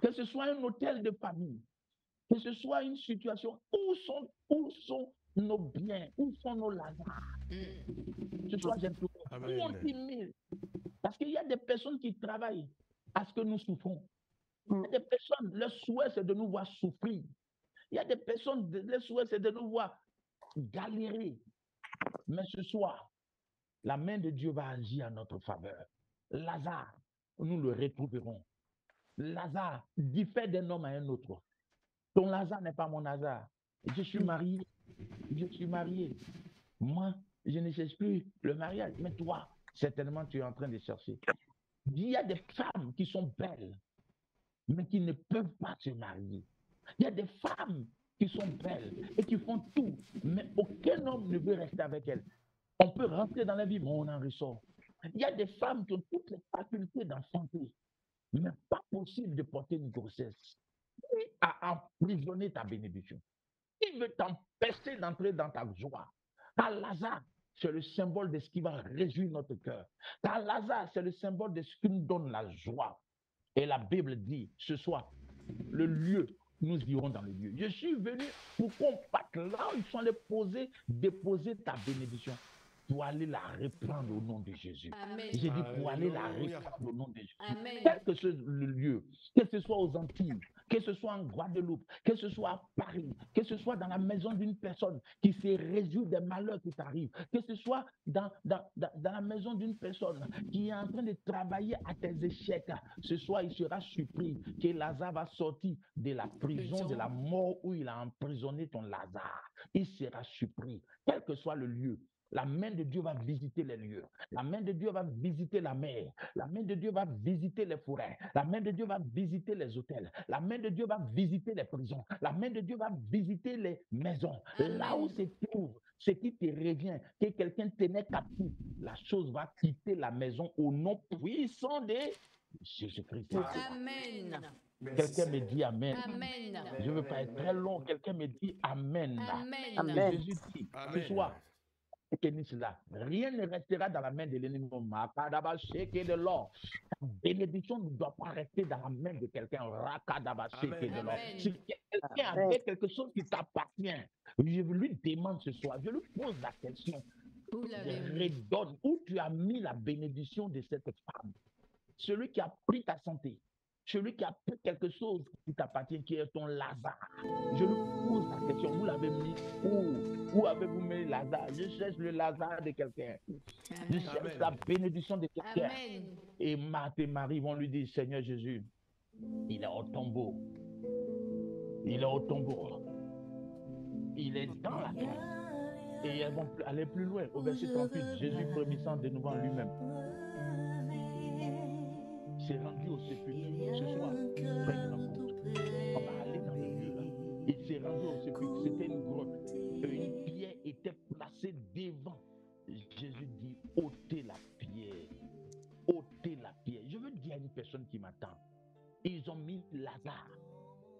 Que ce soit un hôtel de famille, que ce soit une situation, où sont nos biens? Où sont nos Lazars? Ce soit gentil. Où ont-ils mis? Parce qu'il y a des personnes qui travaillent à ce que nous souffrons. Il y a des personnes, leur souhait, c'est de nous voir souffrir. Il y a des personnes, leur souhait, c'est de nous voir galérer. Mais ce soir, la main de Dieu va agir en notre faveur. Lazare, nous le retrouverons. Lazare diffère d'un homme à un autre. Ton Lazare n'est pas mon Lazare. Je suis marié. Je suis marié. Moi, je ne cherche plus le mariage. Mais toi, certainement, tu es en train de chercher. Il y a des femmes qui sont belles, mais qui ne peuvent pas se marier. Il y a des femmes qui sont belles et qui font tout, mais aucun homme ne veut rester avec elles. On peut rentrer dans la vie, mais on en ressort. Il y a des femmes qui ont toutes les facultés d'enfanter, mais pas possible de porter une grossesse. Qui a emprisonné ta bénédiction? Qui veut t'empêcher d'entrer dans ta joie? Car Lazare, c'est le symbole de ce qui va réjouir notre cœur. Car Lazare, c'est le symbole de ce qui nous donne la joie. Et la Bible dit, ce soir, le lieu, nous irons dans le lieu. Je suis venu pour qu'on parte là où ils sont allés déposer ta bénédiction. pour aller la reprendre au nom de Jésus. Amen. J'ai dit pour aller la Alléluia. reprendre au nom de Jésus. Amen. Quel que soit le lieu, que ce soit aux Antilles, que ce soit en Guadeloupe, que ce soit à Paris, que ce soit dans la maison d'une personne qui se réjouit des malheurs qui t'arrivent, que ce soit dans la maison d'une personne qui est en train de travailler à tes échecs, ce soir il sera surpris que Lazare va sortir de la prison, de la mort où il a emprisonné ton Lazare. Il sera surpris, quel que soit le lieu. La main de Dieu va visiter les lieux. La main de Dieu va visiter la mer. La main de Dieu va visiter les forêts. La main de Dieu va visiter les hôtels. La main de Dieu va visiter les prisons. La main de Dieu va visiter les maisons. Là où se trouve ce qui te revient, que quelqu'un tenait captif, la chose va quitter la maison au nom puissant de Jésus-Christ. Amen. Quelqu'un me dit Amen. Amen. Je ne veux pas être très long. Quelqu'un me dit Amen. Amen. Amen. Jésus dit, ce Amen. soir, tenez cela. Rien ne restera dans la main de l'ennemi. Makadaba, sheke de l'or. Ta bénédiction ne doit pas rester dans la main de quelqu'un. Rakadaba, sheke de l'or. Amen. Si quelqu'un Amen. avait quelque chose qui t'appartient, je lui demande ce soir, je lui pose la question, Vous je l'avez mis. redonne où tu as mis la bénédiction de cette femme. Celui qui a pris ta santé, celui qui a pris quelque chose qui t'appartient, qui est ton Lazare. Je lui pose la question, vous l'avez mis où? Où avez-vous mis Lazare? Je cherche le Lazare de quelqu'un. Je Amen. cherche Amen. la bénédiction de quelqu'un. Amen. Et Marthe et Marie vont lui dire, Seigneur Jésus, il est au tombeau. Il est au tombeau. Il est dans la terre. Et elles vont aller plus loin. Au verset 38, Jésus frémissant de nouveau en lui-même s'est rendu au sépulcre. Ce soir, prenez en compte. On va aller dans le lieu là. Il s'est rendu au sépulcre. C'était une grotte. Et une pierre était placée devant. Jésus dit, ôtez la pierre. Ôtez la pierre. Je veux dire à une personne qui m'attend. Ils ont mis Lazare.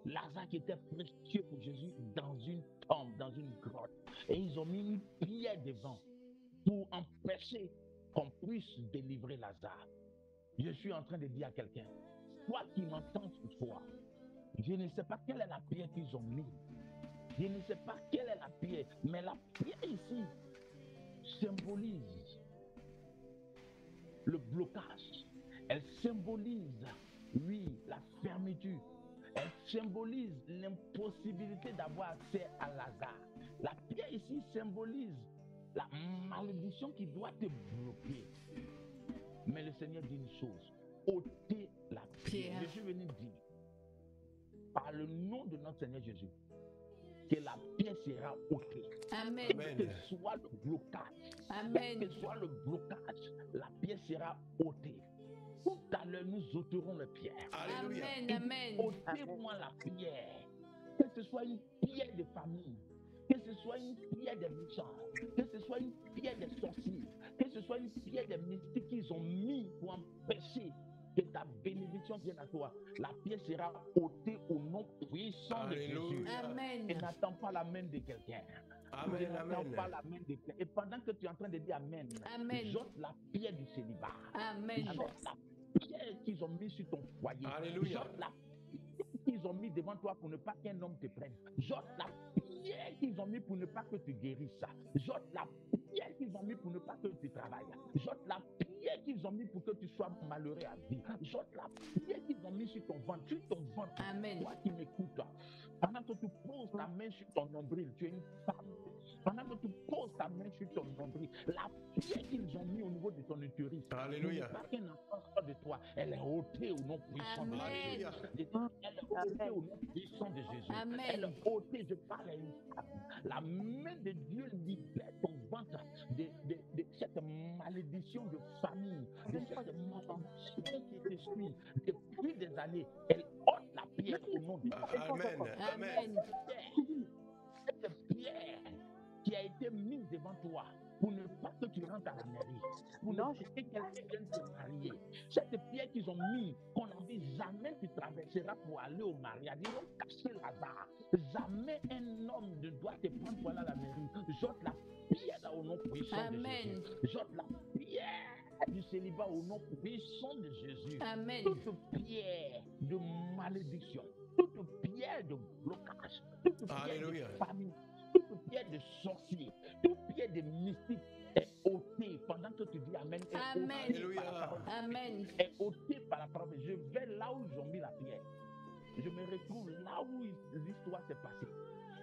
Lazare qui était précieux pour Jésus dans une tombe, dans une grotte. Et ils ont mis une pierre devant pour empêcher qu'on puisse délivrer Lazare. Je suis en train de dire à quelqu'un, toi qui m'entends ce soir, je ne sais pas quelle est la pierre qu'ils ont mis. Je ne sais pas quelle est la pierre, mais la pierre ici symbolise le blocage. Elle symbolise, oui, la fermeture. Elle symbolise l'impossibilité d'avoir accès à Lazare. La pierre ici symbolise la malédiction qui doit te bloquer. Mais le Seigneur dit une chose, ôtez la pierre. Je suis venu dire, par le nom de notre Seigneur Jésus, que la pierre sera ôtée. Amen. Quel que soit le blocage, Amen. quel que soit le blocage, la pierre sera ôtée. Tout à l'heure, nous ôterons la pierre. Alléluia. Amen. Amen. Ôtez-moi la pierre. Que ce soit une pierre de famille, que ce soit une pierre des méchants, que ce soit une pierre des sorciers, que ce soit une pierre des mystiques qu'ils ont mis pour empêcher que ta bénédiction vienne à toi. La pierre sera ôtée au nom puissant de Jésus. Alléluia. Amen. Et n'attends pas la main de quelqu'un. Amen, Je n'attends amen. pas la main de quelqu'un. Et pendant que tu es en train de dire Amen, Amen. jette la pierre du célibat. Amen. Jette la pierre qu'ils ont mis sur ton foyer. Alléluia. Jette la pierre qu'ils ont mis devant toi pour ne pas qu'un homme te prenne. Jette la pierre qu'ils ont mis pour ne pas que tu guérisses. Jette la pierre qu'ils ont mis pour ne pas que tu travailles. Jette la pierre qu'ils ont mis pour que tu sois malheureux à vie. Jette la pierre qu'ils ont mis sur ton ventre. Sur ton ventre. Amen. Toi qui m'écoutes, pendant que tu poses ta main sur ton nombril, tu es une femme. Pendant que tu poses ta main sur ton nombril, la pierre qu'ils ont mis au niveau de ton utérus, Alléluia. pas qu'un enfant sort de toi, elle est ôtée au nom puissant de Amen. Jésus. Elle est ôtée au nom puissant de Jésus. Amen. Elle est ôtée, je parle à une femme. La main de Dieu libère ton ventre de cette malédiction de famille, de cette malédiction qui te suit depuis des années. Elle ôte la pierre au nom de Jésus. Amen. Amen. Amen. Cette pierre qui a été mise devant toi pour ne pas que tu rentres à la mairie, pour Non, ne pas que quelqu'un vienne te marier. Cette pierre qu'ils ont mis, qu'on a dit jamais tu traverseras pour aller au mariage. Ils ont caché Lazare. Jamais un homme ne doit te prendre pour aller à la mairie. Jette la pierre là au nom puissant de Amen. Jésus. Jette la pierre du célibat au nom puissant de Jésus. Amen. Toute pierre de malédiction, toute pierre de blocage, toute pierre Alléluia. de famille, toute pierre de sorcier, toute pierre de mystique est ôté pendant que tu dis Amen. Est Amen. ôté par la parole. Amen. Est ôté par la parole. Je vais là où ils ont mis la pierre. Je me retrouve là où l'histoire s'est passée.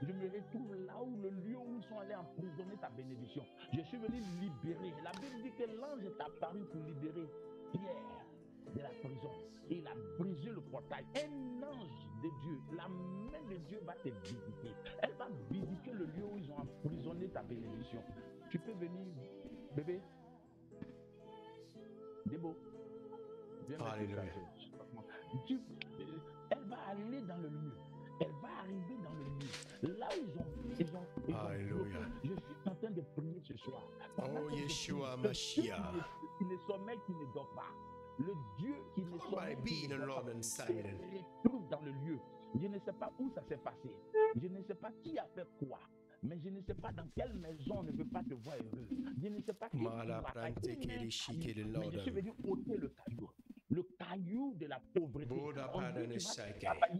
Je me retrouve là où le lieu où ils sont allés emprisonner ta bénédiction. Je suis venu libérer. La Bible dit que l'ange est apparu pour libérer Pierre de la prison. Et il a brisé le portail. Un ange de Dieu, la main de Dieu va te visiter. Elle va visiter le lieu où ils ont emprisonné ta bénédiction. Tu peux venir, bébé. Débo. Viens Alléluia. Elle va aller dans le lieu. Elle va arriver dans le lieu. Là où ils ont Alléluia. Je suis en train de prier ce soir. Oh, Yeshua Mashiach. Qui ne sommeille, qui ne dort pas. Le Dieu qui ne sommeille, qui ne dort pas, se trouve dans le lieu. Je ne sais pas où ça s'est passé. Je ne sais pas qui a fait quoi. Mais je ne sais pas dans quelle maison on ne peut pas te voir heureux. Je ne sais pas qui mais je suis venu ôter le caillou. Le caillou de la pauvreté.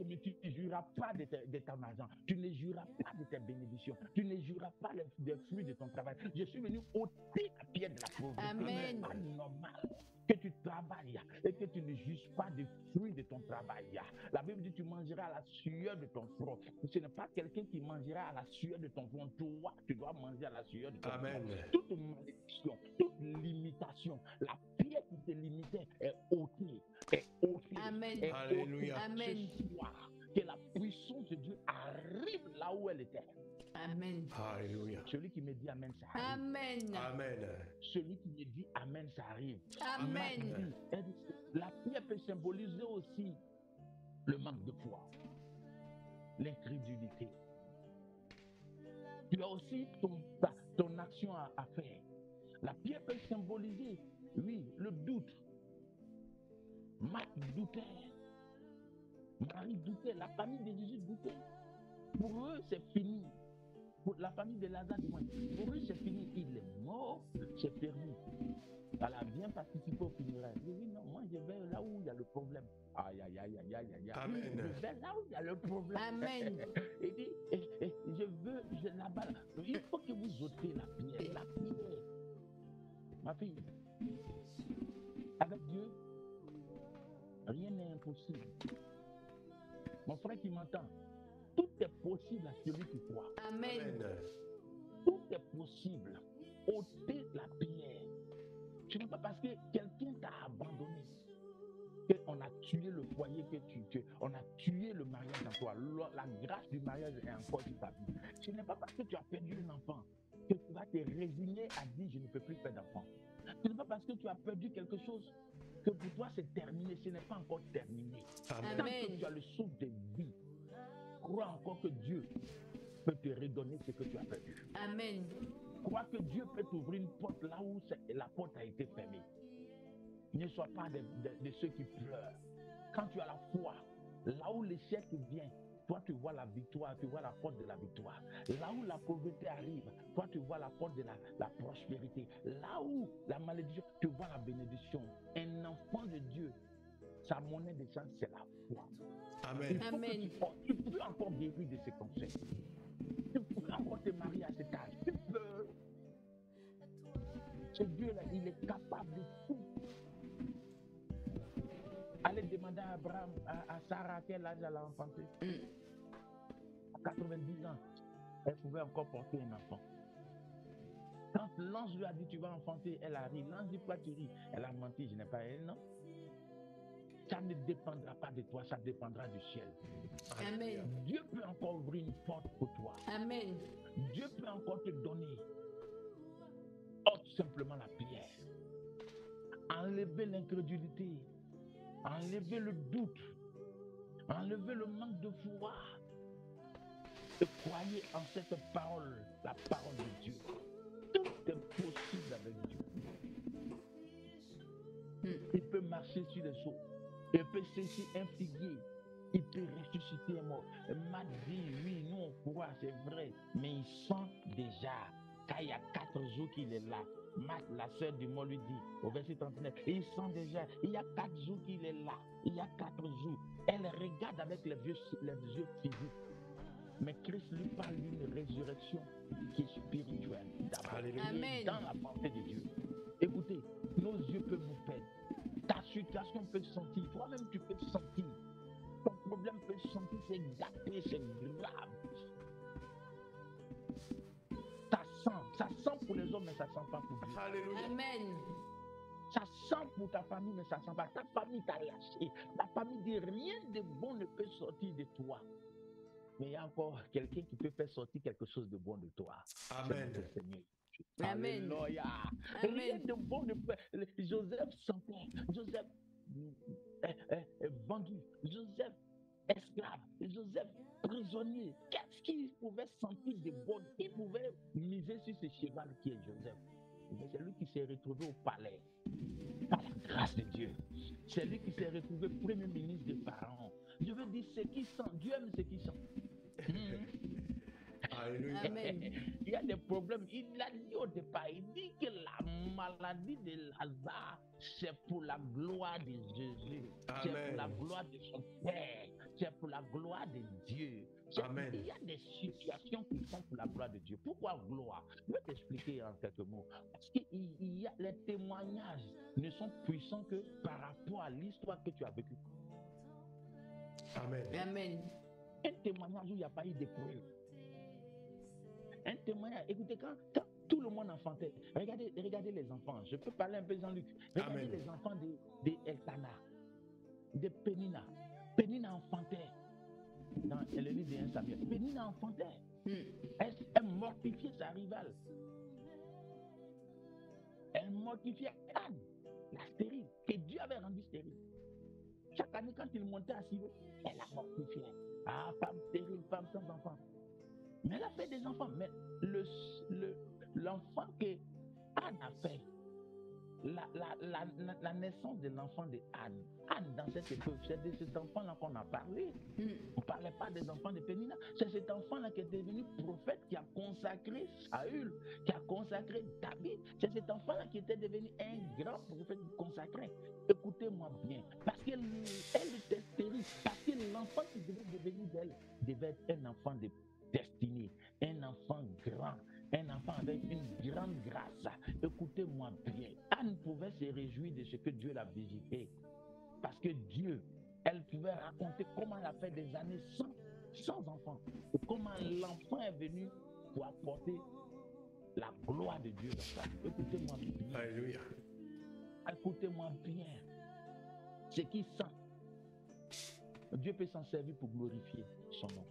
Mais tu ne jureras pas de ton argent. Tu ne jureras pas de tes bénédictions. Tu ne jureras pas des fruits de ton travail. Je suis venu ôter la pierre de la pauvreté. Amen. C'est pas normal que tu travailles et que tu ne juges pas des fruits de ton travail. La Bible dit tu mangeras à la sueur de ton front. Ce n'est pas quelqu'un qui mangera à la sueur de ton front. Toi, tu dois manger à la sueur de ton front. Toute malédiction, toute limitation, la pierre qui te limitait est ôtée. Amen. Alléluia. Amen. Ce soir, que la puissance de Dieu arrive là où elle était. Amen. Alléluia. Celui qui me dit Amen, ça arrive. Amen. Amen. Celui qui me dit Amen, ça arrive. Amen. La pierre peut symboliser aussi le manque de foi, l'incrédulité. Tu as aussi ton action à faire. La pierre peut symboliser, oui, le doute. Marc doutait. Marie doutait. La famille de Jésus doutait. Pour eux, c'est fini. Pour la famille de Lazare, pour eux, c'est fini. Il est mort, c'est perdu. Alors, viens participer au funérail. Je dis non, moi, je vais là où il y a le problème. Aïe, aïe, aïe, aïe, aïe, aïe. Amen. Je vais là où il y a le problème. Amen. Il dit, là-bas, il faut que vous ôtez la pierre. La pierre. Ma fille, avec Dieu, rien n'est impossible. Mon frère qui m'entend, tout est possible à celui qui croit. Amen. Tout est possible. Ôtez la pierre. Ce n'est pas parce que quelqu'un t'a abandonné qu'on a tué le foyer que on a tué le mariage en toi. La grâce du mariage est encore sur ta vie. Ce n'est pas parce que tu as perdu un enfant que tu vas te résigner à dire je ne peux plus faire d'enfant. Ce n'est pas parce que tu as perdu quelque chose que pour toi c'est terminé. Ce n'est pas encore terminé. Amen. Tant que tu as le souffle de vie, crois encore que Dieu peut te redonner ce que tu as perdu. Amen. Crois que Dieu peut t'ouvrir une porte là où la porte a été fermée. Ne sois pas de ceux qui pleurent. Quand tu as la foi, là où l'échec vient, toi tu vois la victoire, tu vois la porte de la victoire. Là où la pauvreté arrive, toi tu vois la porte de la prospérité. Là où la malédiction, tu vois la bénédiction. Un enfant de Dieu, sa monnaie de chance, c'est la foi. Amen. Amen. Tu peux encore guérir de ces conseils. Tu peux encore te marier à cet âge. Tu peux. Ce Dieu-là, il est capable de tout. Allez demander à Abraham, à Sarah, à quel âge elle a enfanté. À 90 ans, elle pouvait encore porter un enfant. Quand l'ange lui a dit tu vas enfanter, elle arrive. L'ange dit pourquoi tu ris? Elle a menti, je n'ai pas elle, non. Ça ne dépendra pas de toi, ça dépendra du ciel. Amen. Dieu peut encore ouvrir une porte pour toi. Amen. Dieu peut encore te donner. Ôte simplement la prière. Enlever l'incrédulité. Enlever le doute. Enlever le manque de foi. Et croyez en cette parole, la parole de Dieu. Tout est possible avec Dieu. Il peut marcher sur les eaux. Il peut sécher un figuier. Il peut ressusciter un mort. Matt dit, oui, nous on croit, c'est vrai. Mais il sent déjà, quand il y a 4 jours qu'il est là. Matt, la sœur du mot, lui dit, au verset 39, il sent déjà, il y a 4 jours qu'il est là. Il y a 4 jours. Elle regarde avec les yeux physiques. Mais Christ lui parle d'une résurrection qui est spirituelle. D'abord, Alléluia. qui est Amen. dans la pensée de Dieu. Écoutez, nos yeux peuvent vous perdre. Ta situation peut se sentir. Toi-même, tu peux te sentir. Ton problème peut se sentir. C'est gâté, c'est grave. Ça sent pour les hommes, mais ça sent pas pour Dieu. Alléluia. Amen. Ça sent pour ta famille, mais ça sent pas. Ta famille t'a lâché. Ta famille dit rien de bon ne peut sortir de toi. Mais il y a encore quelqu'un qui peut faire sortir quelque chose de bon de toi. Amen. C'est notre Seigneur. Amen. Alléluia. Rien Amen. de bon ne peut. Joseph sentait. Joseph est vendu. Joseph esclave. Joseph prisonnier. Qu'est-ce qu'il pouvait sentir de bon? Il pouvait miser sur ce cheval qui est Joseph. Mais c'est lui qui s'est retrouvé au palais par la grâce de Dieu. C'est lui qui s'est retrouvé premier ministre des Pharaon. Je veux dire, ce qui sent, Dieu aime ce qui sent. Alléluia. Amen. Il y a des problèmes. Il l'a dit au départ. Il dit que la maladie de Lazare, c'est pour la gloire de Jésus. C'est pour la gloire de son Père. C'est pour la gloire de Dieu. Amen. Il y a des situations qui sont pour la gloire de Dieu. Pourquoi gloire? Je vais t'expliquer en quelques mots. Parce que les témoignages ne sont puissants que par rapport à l'histoire que tu as vécue. Amen. Amen. Un témoignage où il n'y a pas eu de preuve. Un témoignage. Écoutez, quand tout le monde enfantait, regardez les enfants. Je peux parler un peu Jean-Luc. Regardez Amen. les enfants de Elkana, de Pénina. Pénina enfantait. Dans le livre de 1 Samuel. Pénina enfantait. Elle mortifiait sa rivale. Elle mortifiait Anne, la stérile, que Dieu avait rendue stérile. Chaque année, quand il montait à Silo, elle la mortifiait. Ah, femme stérile, femme sans enfant. Mais elle a fait des enfants. Mais l'enfant que Anne a fait, la naissance de l'enfant de Anne, dans cette épreuve, c'est de cet enfant-là qu'on a parlé. On ne parlait pas des enfants de Pénina. C'est cet enfant-là qui est devenu prophète, qui a consacré Saül, qui a consacré David. C'est cet enfant-là qui était devenu un grand prophète consacré. Écoutez-moi bien, parce qu'elle était stérile, parce que l'enfant qui devait devenir d'elle devait être un enfant de destinée, un enfant grand, un enfant avec une grande grâce. Écoutez-moi bien, Anne pouvait se réjouir de ce que Dieu l'a visité. Parce que Dieu, elle pouvait raconter comment elle a fait des années sans enfant. Et comment l'enfant est venu pour apporter la gloire de Dieu dans sa vie. Écoutez-moi bien. Alléluia. Écoutez-moi bien. Ce qui sent, Dieu peut s'en servir pour glorifier son nom.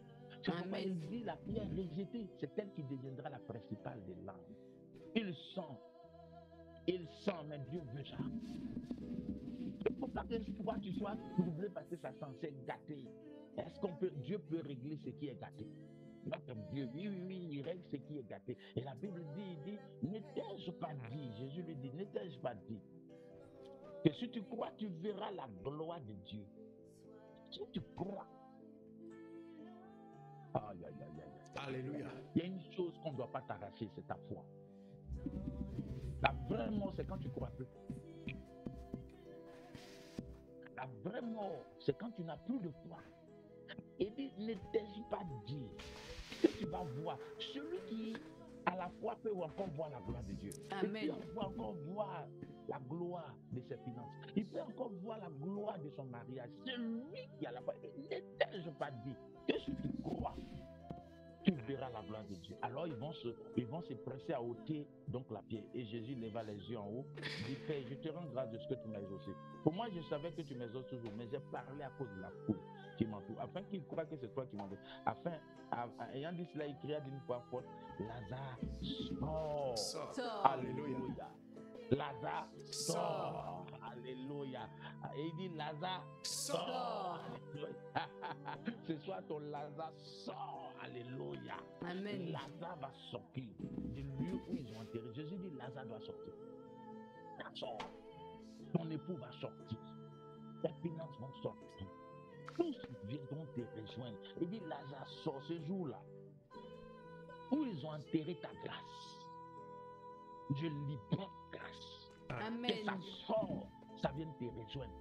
C'est pourquoi il dit la pierre rejetée, c'est elle qui deviendra la principale des langues. Il sent, mais Dieu veut ça. Il ne faut pas que toi tu sois troublé parce que ça sent gâté. Est-ce Dieu peut régler ce qui est gâté? Notre Dieu, oui, il règle ce qui est gâté. Et la Bible dit, n'étais-je pas dit, Jésus lui dit, n'étais-je pas dit, que si tu crois, tu verras la gloire de Dieu. Si tu crois. Aïe, aïe, aïe, aïe. Alléluia. Il y a une chose qu'on ne doit pas t'arracher, c'est ta foi. La vraie mort, c'est quand tu ne crois plus. La vraie mort, c'est quand tu n'as plus de foi. Et dit, n'étais-je pas dit que tu vas voir celui qui à la foi peut encore voir la gloire de Dieu. Amen. Il peut encore voir la gloire de ses finances. Il peut encore voir la gloire de son mariage. C'est lui qui a la foi. N'étais-je pas dit que si tu crois, tu verras la gloire de Dieu. Alors ils vont se presser à ôter donc la pierre. Et Jésus leva les yeux en haut, dit, Père, je te rends grâce de ce que tu m'as exaucé. Pour moi, je savais que tu m'exauces toujours, mais j'ai parlé à cause de la foule qui m'entoure, afin qu'il croie que c'est toi qui m'envoies. Ayant dit cela, il cria d'une voix forte, Lazare, sors. Sors. Alléluia. Lazare, sors. Alléluia. Et il dit, Lazare, sors. Alléluia. Ce soir, ton Lazare sort. Alléluia. Amen. Lazare va sortir du lieu où ils ont enterré. Jésus dit, Lazare doit sortir. Sors. Ton époux va sortir. Tes finances vont sortir. Tous viendront te rejoindre. Il dit, Lazare sort ce jour-là où ils ont enterré ta grâce. Je libère grâce. Amen. Que ça sort, ça vient te rejoindre.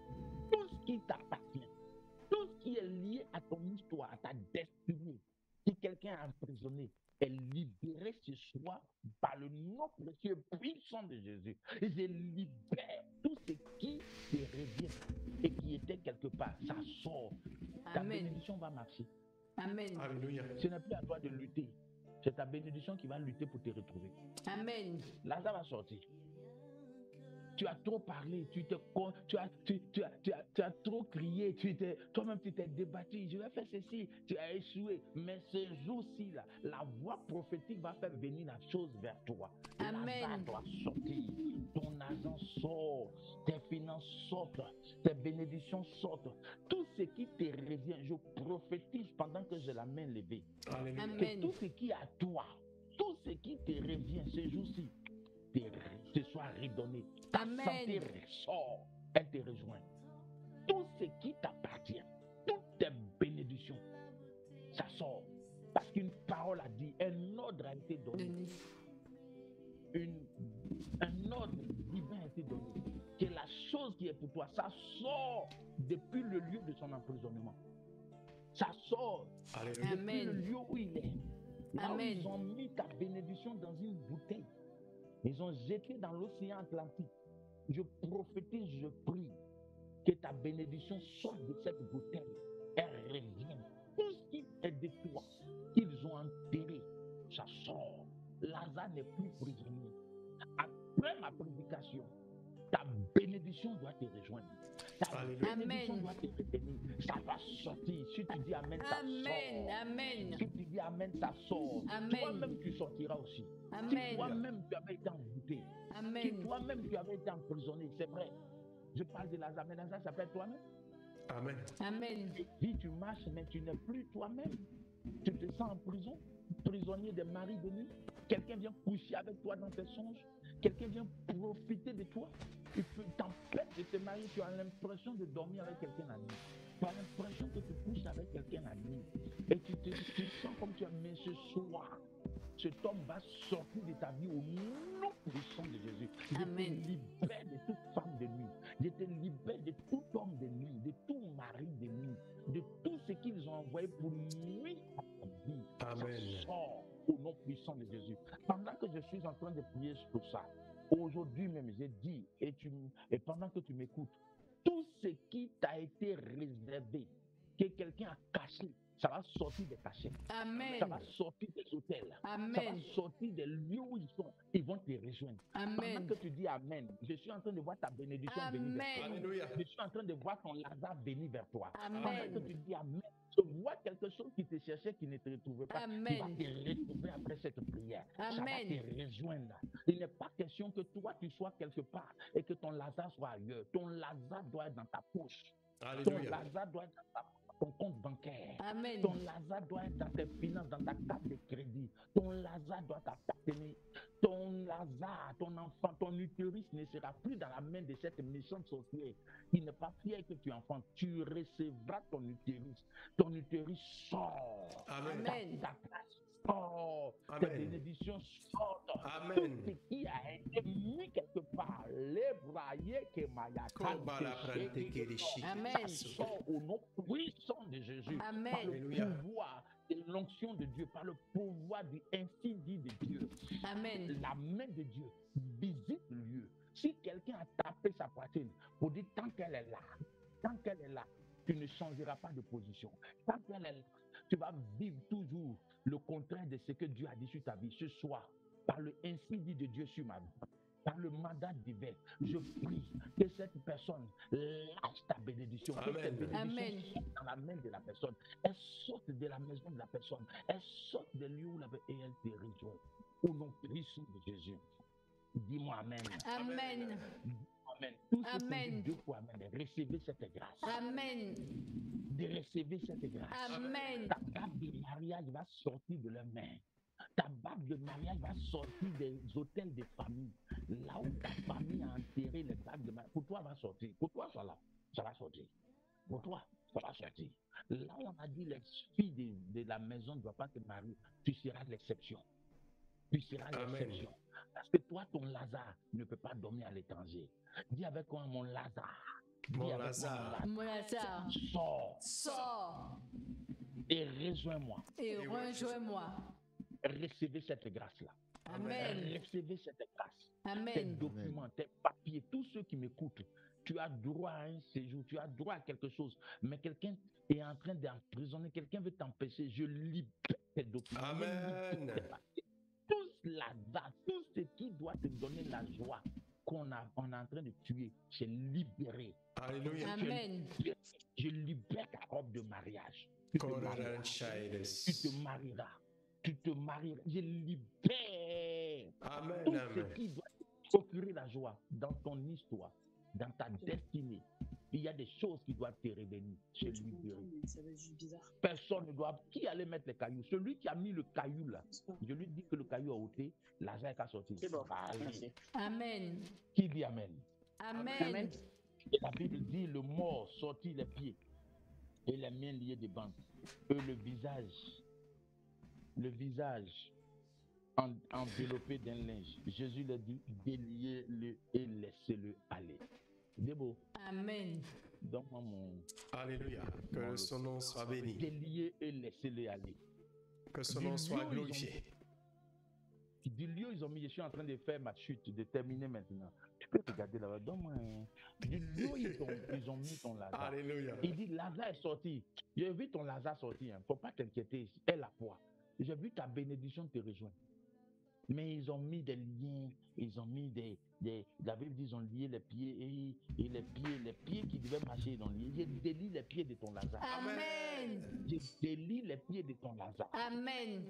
Tout ce qui t'appartient, tout ce qui est lié à ton histoire, à ta destinée, Si quelqu'un est emprisonné, est libéré ce soir par le nom précieux puissant de Jésus. Je libère tout ce qui te revient et qui était quelque part. Ça sort. Ta Amen. bénédiction va marcher. Amen. Alléluia. Ce n'est plus à toi de lutter. C'est ta bénédiction qui va lutter pour te retrouver. Amen. Lazare va sortir. Tu as trop parlé, tu as trop crié, toi-même tu t'es débattu, je vais faire ceci, tu as échoué. Mais ce jour-ci, là, la voix prophétique va faire venir la chose vers toi. Amen. Lazare doit sortir, ton argent sort, tes finances sortent, tes bénédictions sortent. Tout ce qui te revient, je prophétise pendant que j'ai la main levée. Alléluia. Que Amen. tout ce qui est à toi, tout ce qui te revient ce jour-ci, te soit redonné. Ta Amen. santé ressort, elle te rejoint. Tout ce qui t'appartient, toutes tes bénédictions, ça sort. Parce qu'une parole a dit, un ordre a été donné. Un ordre divin a été donné. Que la chose qui est pour toi, ça sort depuis le lieu de son emprisonnement. Ça sort Alléluia. depuis le Amen. lieu où il est. Là où Amen. ils ont mis ta bénédiction dans une bouteille. Ils ont jeté dans l'océan Atlantique. Je prophétise, je prie que ta bénédiction sorte de cette bouteille. Elle revienne. Tout ce qui est de toi, qu'ils ont enterré, ça sort. Lazare n'est plus prisonnier. Après ma prédication, ta bénédiction doit te rejoindre. Ta Alléluia. bénédiction Amen. doit te retenir. Ça va sortir. Si tu dis Amen, ça Amen. sort. Amen. Si tu dis Amen, ça sort. Amen. Toi-même, tu sortiras aussi. Si Amen. toi-même, tu avais été envoûté. Si Amen. toi-même, tu avais été emprisonné, c'est vrai. Je parle de Lazare, mais Lazare s'appelle toi-même. Amen. Amen. Si tu marches, mais tu n'es plus toi-même. Tu te sens en prison, prisonnier des maris de nuit. Quelqu'un vient coucher avec toi dans tes songes. Quelqu'un vient profiter de toi. Il t'empêche de te marier. Tu as l'impression de dormir avec quelqu'un la nuit. Tu as l'impression que tu couches avec quelqu'un la nuit. Et tu sens comme tu as mis ce soir. Cet homme va sortir de ta vie au nom puissant de Jésus. Je te Amen. libère de toute femme de nuit. Je te libère de tout homme de nuit, de tout mari de nuit, de tout ce qu'ils ont envoyé pour nuire à ta vie. Amen. Ça sort au nom puissant de Jésus. Pendant que je suis en train de prier sur ça, aujourd'hui même, j'ai dit, et pendant que tu m'écoutes, tout ce qui t'a été réservé, que quelqu'un a caché, ça va sortir des cachets. Ça va Amen. sortir des hôtels. Ça va Amen. sortir des lieux où ils sont. Ils vont te rejoindre. Pendant Amen. que tu dis Amen, je suis en train de voir ta bénédiction venir vers toi. Amen. Alléluia. Je suis en train de voir ton Lazare venir vers toi. Pendant que Amen. tu dis Amen, je vois quelque chose qui te cherchait, qui ne te retrouvait pas. Qui va Amen. te retrouver après cette prière. Ça va Amen. te rejoindre. Il n'est pas question que toi, tu sois quelque part et que ton Lazare soit ailleurs. Ton Lazare doit être dans ta poche. Ton Alléluia. Lazare doit être dans ton compte bancaire. Amen. Ton Lazare doit être dans tes finances, dans ta carte de crédit. Ton Lazare doit t'appartenir. Ton Lazare, ton enfant, ton utérus ne sera plus dans la main de cette méchante sorcière qui n'est pas fière que tu enfantes. Tu recevras ton utérus. Ton utérus sort. Amen. Amen. Ta place sort. Tes Amen. bénédictions sortent. Amen. Tout ce qui a été mis quelque part, les braillés que Maya Kobala prante kirishi. Amen. sort au nom puissant de Jésus. Par Amen. le Alléluia. pouvoir et l'onction de Dieu, par le pouvoir du ainsi dit de Dieu. Amen. La main de Dieu visite le lieu. Si quelqu'un a tapé sa poitrine pour dire tant qu'elle est là, tu ne changeras pas de position. Tant qu'elle est là, tu vas vivre toujours le contraire de ce que Dieu a dit sur ta vie. Ce soir, par le ainsi dit de Dieu sur ma vie, par le mandat divin, je prie que cette personne lâche ta bénédiction, que Amen. cette bénédiction Amen. sorte dans la main de la personne, elle sorte de la maison de la personne, elle sorte des lieux où la et elle te rejoint. Au nom puissant de Jésus. Dis-moi Amen. Amen. Amen. Tous ceux qui Amen. disent 2 fois Amen, recevez cette grâce. Amen. De recevoir cette grâce. Amen. Ta bague de mariage va sortir de leurs mains. Ta bague de mariage va sortir des hôtels de famille. Là où ta famille a enterré les bagues de mariage. Pour toi, va sortir. Pour toi, ça va sortir. Pour toi, ça va sortir. Là où on a dit les filles de la maison ne doivent pas te marier, tu seras l'exception. Tu seras Amen. l'exception. Parce que toi, ton Lazare ne peut pas dormir à l'étranger. Dis avec moi, mon Lazare. Dis Mon avec moi, Lazare. Mon Lazare. Sors. Sors. et rejoins-moi. Et rejoins-moi. Recevez cette grâce-là. Amen. Recevez cette grâce. Tes Amen. documents, tes papiers, tous ceux qui m'écoutent, tu as droit à un séjour, tu as droit à quelque chose, mais quelqu'un est en train d'emprisonner, quelqu'un veut t'empêcher. Je libère tes documents. je libère Amen. tes papiers. Tout là, tout ce qui doit te donner la joie on est en train de tuer, c'est libéré. Alléluia. Amen. Je libère ta robe de mariage. Tu te marieras. Tu te marieras. Je libère Amen. tout ce Amen. qui doit te procurer la joie dans ton histoire, dans ta destinée. Il y a des choses qui doivent te révéler. C'est libéré. Personne ne doit. Qui allait mettre les cailloux? Celui qui a mis le caillou là, je lui dis que le caillou a ôté, Lazare a sorti. C'est bon. Allez. Amen. Qui dit Amen? Amen. Et la Bible dit le mort sortit les pieds et les mains liées des bandes. Le visage enveloppé d'un linge. Jésus leur dit déliez-le et laissez-le aller. C'est beau. Amen. Donne-moi mon. Alléluia. Que son nom soit béni. Déliez et laissez-le aller. Que son nom soit glorifié. Du lieu, ils ont mis, je suis en train de faire ma chute, de terminer maintenant. Tu peux regarder là-bas, donne-moi un. Du lieu, ils ont mis ton Lazare. Alléluia. Il dit, Lazare est sorti. J'ai vu ton Lazare sortir. Hein. Faut pas t'inquiéter. Elle a foi. J'ai vu ta bénédiction te rejoindre. Mais ils ont mis des liens, ils ont mis la Bible dit, ils ont lié les pieds et les pieds qui devaient marcher, ils ont lié. Je délie les pieds de ton Lazare. Amen. Je délie les pieds de ton Lazare. Amen.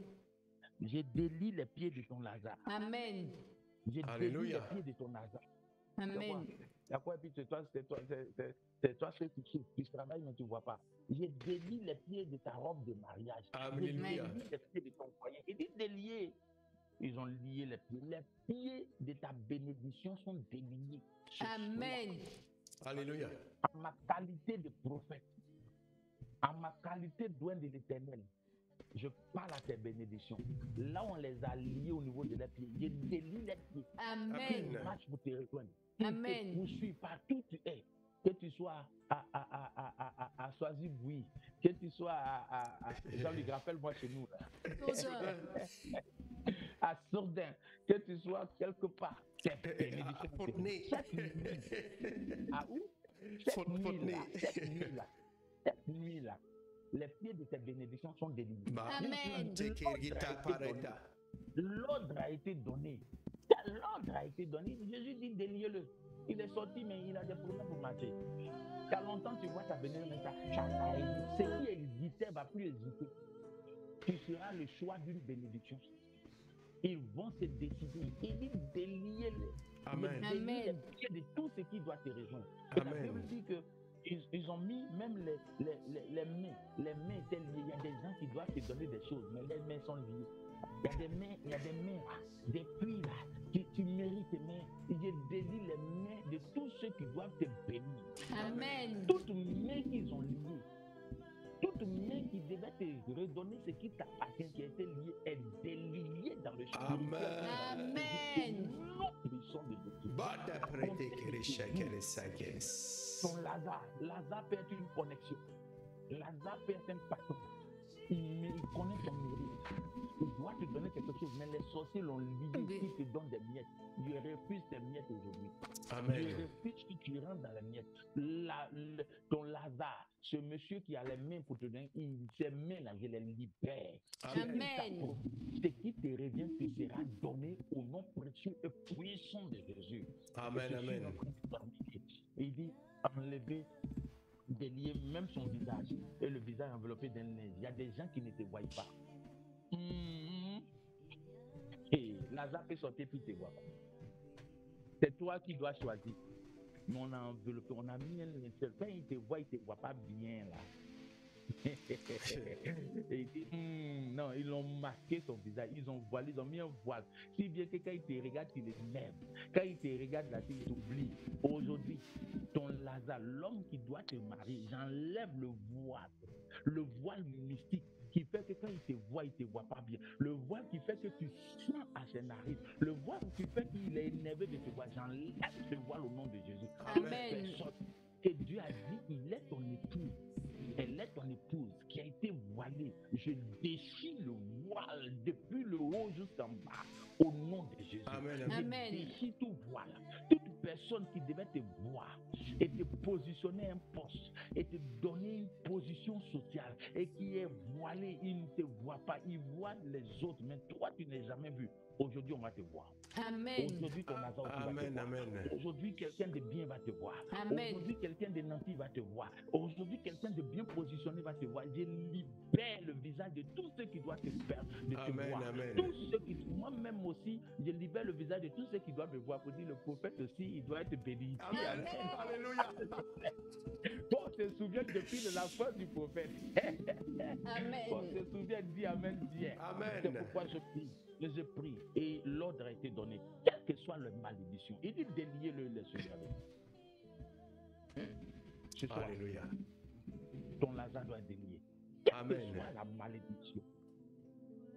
Je délie les pieds de ton Lazare. Amen. Je délie Alléluia. les pieds de ton Lazare. Amen. D'accord, et puis c'est toi qui travailles, mais tu ne vois pas. Je délie les pieds de ta robe de mariage. Alléluia. Je délie les pieds de ton foyer. Il dit délier. Ils ont lié les pieds. Les pieds de ta bénédiction sont déliés. Amen. Alléluia. En ma qualité de prophète, en ma qualité d'oint de l'Éternel, je parle à tes bénédictions. Là, on les a liés au niveau de les pieds. Je délie les pieds. Amen. Marche pour te rejoindre. Amen. Te poursuis partout où tu es. Que tu sois à Soisy-Bouy, que tu sois à Jean-Luc, rappelle-moi chez nous. À Sourdin, que tu sois quelque part. À Fontenay. À où? Cette nuit-là, les pieds de tes bénédictions sont déliés. Amen. L'ordre a été donné. L'ordre a été donné. Jésus dit déliez-le. Il est sorti, mais il a des problèmes pour marcher. Car longtemps, tu vois ta bénédiction, mais ce qui hésitait va plus hésiter. Tu seras le choix d'une bénédiction. Ils vont se décider. Il dit déliez-le. Amen. Déliez les pieds de tout ce qui doit te rejoindre. Amen. La Bible dit que ils ont mis même les mains. Les mains étaient liées. Il y a des gens qui doivent te donner des choses, mais les mains sont liées. Il y a des mains, des puits là, tu mérites tes mains. Je délie les mains de tous ceux qui doivent te bénir. Amen. Toutes mains qu'ils ont liées, toute main qui devait te redonner ce qui t'appartient, qui a été lié, est déliée dans le chemin. Amen. Ton Lazare peut être une connexion. Lazare peut être un patron. Il connaît ton mérite. Il doit te donner quelque chose, mais les sorciers l'ont lié, qui te donnent des miettes. Je refuse tes miettes aujourd'hui. Amen. Je refuse que tu rentres dans les miettes. Ton Lazare, ce monsieur qui a les mains pour te donner, ses mains là, je les libère. Amen. Ce qui te revient te sera donné au nom précieux et puissant de Jésus. Amen. Amen. Il dit enlever, délier même son visage et le visage enveloppé d'un linge. Il y a des gens qui ne te voient pas. Et Lazare peut sortir puis te voit pas. C'est toi qui dois choisir. Mais on a enveloppé, on a mis un linge. Quand il te voit pas bien là. Et il dit, non, ils ont masqué son visage, ils ont voilé, ils ont mis un voile. Si bien que quand il te regarde, il les lève. Quand il te regarde là, il t'oublie. Aujourd'hui, ton Lazare, l'homme qui doit te marier, j'enlève le voile mystique qui fait que quand il te voit pas bien. Le voile qui fait que tu sens à ses narines. Le voile qui fait qu'il est énervé de te voir. J'enlève ce voile au nom de Jésus. Amen. Et Dieu a dit, il est ton épouse. Elle est ton épouse qui a été voilée. je déchire le voile depuis le haut jusqu'en bas, au nom de Jésus. Amen. Je Amen. déchire tout voile. Toute personne qui devait te voir et te positionner un poste et te donner une position sociale et qui est voilé, il ne te voit pas, il voit les autres, mais toi tu n'es jamais vu. Aujourd'hui, on va te voir. Amen. Aujourd'hui, ton hasard va te Amen. voir. Amen. Aujourd'hui, quelqu'un de bien va te voir. Amen. Aujourd'hui, quelqu'un de nanti va te voir. Aujourd'hui, quelqu'un de bien positionné va te voir. Je libère le visage de tous ceux qui doivent te faire, de te Amen. voir. Amen. Tous ceux qui, moi-même aussi, je libère le visage de tous ceux qui doivent me voir pour dire le prophète aussi, il doit être béni. Amen. Alléluia. On se souvient depuis de la fin du prophète. On Amen. se souvient, dis Amen, bien. C'est Amen. pourquoi je prie. Je prie et l'ordre a été donné, quelle que soit leur malédiction. Il dit déliez-le, laissez-le avec. Ce soir, Alléluia. ton Lazare doit être délié. Quelle que Amen. soit la malédiction,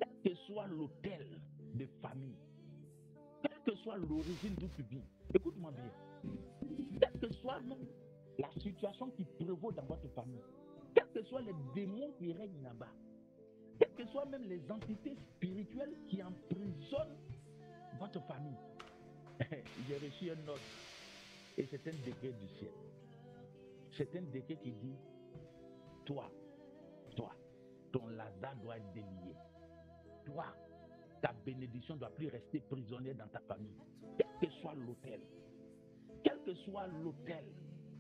quel que soit l'autel de famille, quelle que soit l'origine d'où tu vis, écoute-moi bien, quelle que soit même la situation qui prévaut dans votre famille, quels que soient les démons qui règnent là-bas, quelles que soient même les entités spirituelles qui emprisonnent votre famille. J'ai reçu un ordre et c'est un décret du ciel. C'est un décret qui dit, toi, ton Lazare doit être délié. Toi, ta bénédiction ne doit plus rester prisonnière dans ta famille. Quel que soit l'autel, quel que soit l'autel,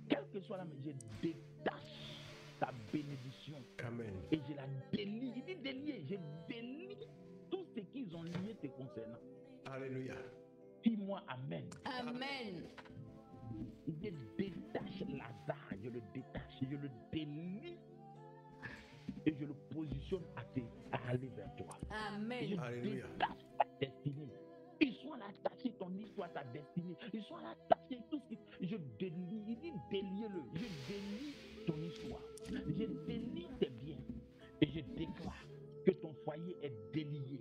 quel que soit la... Je détache ta bénédiction. Amen. Et je la délie. Il dit délier. Je délie tout ce qu'ils ont lié te concernant. Alléluia. Dis-moi Amen. Amen. Je détache Lazare. Je le détache. Je le délie. Et je le positionne à aller vers toi. Amen. Je Alléluia. détache ta destinée. Ils sont attachés ton histoire, ta destinée. Ils sont attachés tout ce qui... Je délie. Il dit déliez-le. Je délie ton histoire. Je délie tes biens. Et je déclare que ton foyer est délié.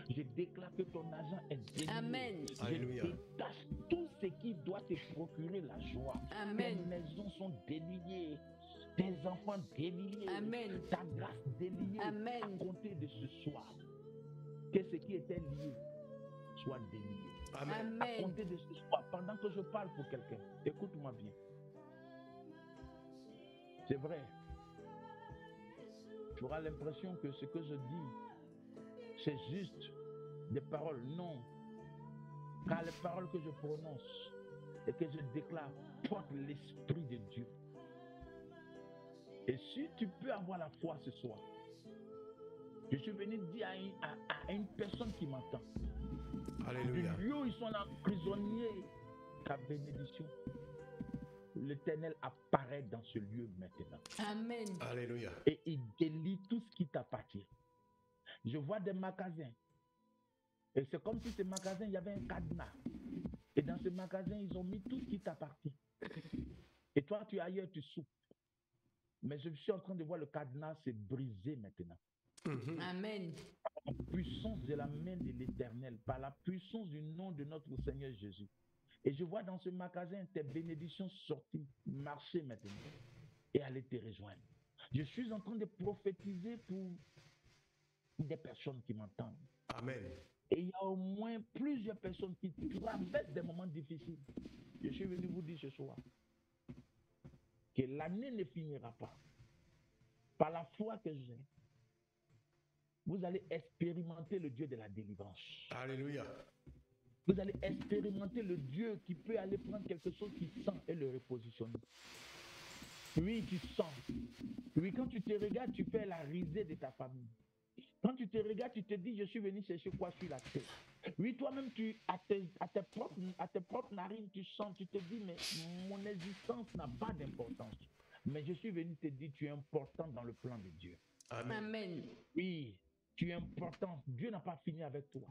Je déclare que ton argent est délié. Amen. Je Alléluia. détache tout ce qui doit te procurer la joie. Amen. Tes maisons sont déliées. Tes enfants déliés. Amen. Ta grâce déliée. Amen. À compter de ce soir, que ce qui était lié soit délié. Amen. À Amen. compter de ce soir, pendant que je parle pour quelqu'un, écoute-moi bien. C'est vrai. Tu auras l'impression que ce que je dis, c'est juste des paroles. Non. Car les paroles que je prononce et que je déclare portent l'Esprit de Dieu. Et si tu peux avoir la foi ce soir, je suis venu dire à une personne qui m'entend, Alléluia. du lieu où ils sont emprisonnés, ta bénédiction, l'Éternel apparaît dans ce lieu maintenant. Amen. Alléluia. Et il délie tout ce qui t'appartient. Je vois des magasins. Et c'est comme si ce magasin, il y avait un cadenas. Et dans ce magasin, ils ont mis tout ce qui t'appartient. Et toi, tu es ailleurs, tu souffres. Mais je suis en train de voir le cadenas se briser maintenant. Amen. Par la puissance de la main de l'Éternel, par la puissance du nom de notre Seigneur Jésus. Et je vois dans ce magasin tes bénédictions sortir, marcher maintenant et aller te rejoindre. Je suis en train de prophétiser pour des personnes qui m'entendent. Amen. Et il y a au moins plusieurs personnes qui traversent des moments difficiles. Je suis venu vous dire ce soir que l'année ne finira pas. Par la foi que j'ai, vous allez expérimenter le Dieu de la délivrance. Alléluia. Vous allez expérimenter le Dieu qui peut aller prendre quelque chose qui sent et le repositionner. Oui, tu sens. Oui, quand tu te regardes, tu fais la risée de ta famille. Quand tu te regardes, tu te dis, je suis venu chercher quoi sur la terre. Oui, toi-même, à tes propres narines, tu sens, tu te dis, mais mon existence n'a pas d'importance. Mais je suis venu te dire, tu es important dans le plan de Dieu. Amen. Amen. Oui, tu es important. Dieu n'a pas fini avec toi.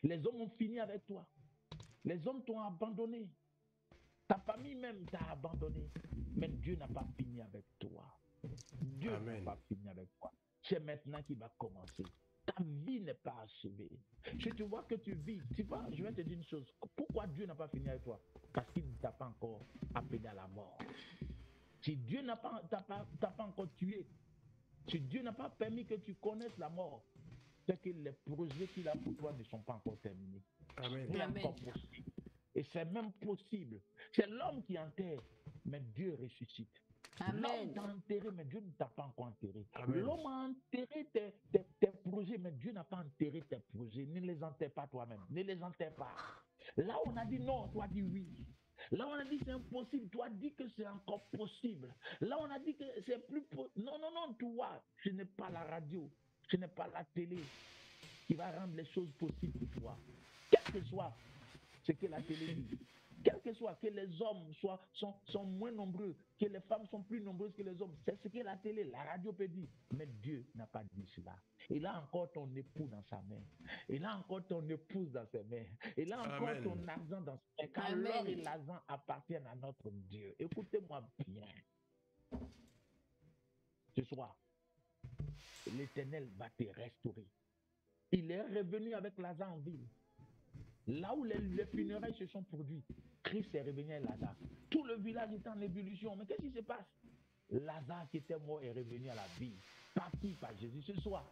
Les hommes ont fini avec toi. Les hommes t'ont abandonné. Ta famille même t'a abandonné. Mais Dieu n'a pas fini avec toi. Dieu n'a pas fini avec toi. C'est maintenant qu'il va commencer. Ta vie n'est pas achevée. Si tu vois que tu vis, tu vois, je vais te dire une chose. Pourquoi Dieu n'a pas fini avec toi? Parce qu'il ne t'a pas encore appelé à la mort. Si Dieu t'a pas encore tué, Si Dieu n'a pas permis que tu connaisses la mort, c'est que les projets qu'il a pour toi ne sont pas encore terminés. Amen. C'est encore possible. Et c'est même possible. C'est l'homme qui enterre, mais Dieu ressuscite. L'homme t'a enterré, mais Dieu ne t'a pas encore enterré. Amen. L'homme a enterré tes projets, mais Dieu n'a pas enterré tes projets. Ne les enterre pas toi-même. Ne les enterre pas. Là, on a dit non, toi dis oui. Là, on a dit c'est impossible. Toi dis que c'est encore possible. Là, on a dit que c'est plus possible. Non, non, non, toi, ce n'est pas la radio, ce n'est pas la télé qui va rendre les choses possibles pour toi. Quel que soit ce que la télé dit, quel que soit que les hommes sont moins nombreux, que les femmes sont plus nombreuses que les hommes, c'est ce que la télé, la radio peut dire. Mais Dieu n'a pas dit cela. Il a encore ton époux dans sa main. Il a encore ton épouse dans ses mains. Il a encore Amen. ton argent dans ses mains. Car l'or et l'argent appartiennent à notre Dieu. Écoutez-moi bien. Ce soir, l'Éternel va te restaurer. Il est revenu avec Lazare en ville. Là où les funérailles se sont produites, Christ est revenu à Lazare. Tout le village était en ébullition. Mais qu'est-ce qui se passe? Lazare qui était mort est revenu à la vie. Parti par Jésus. Ce soir,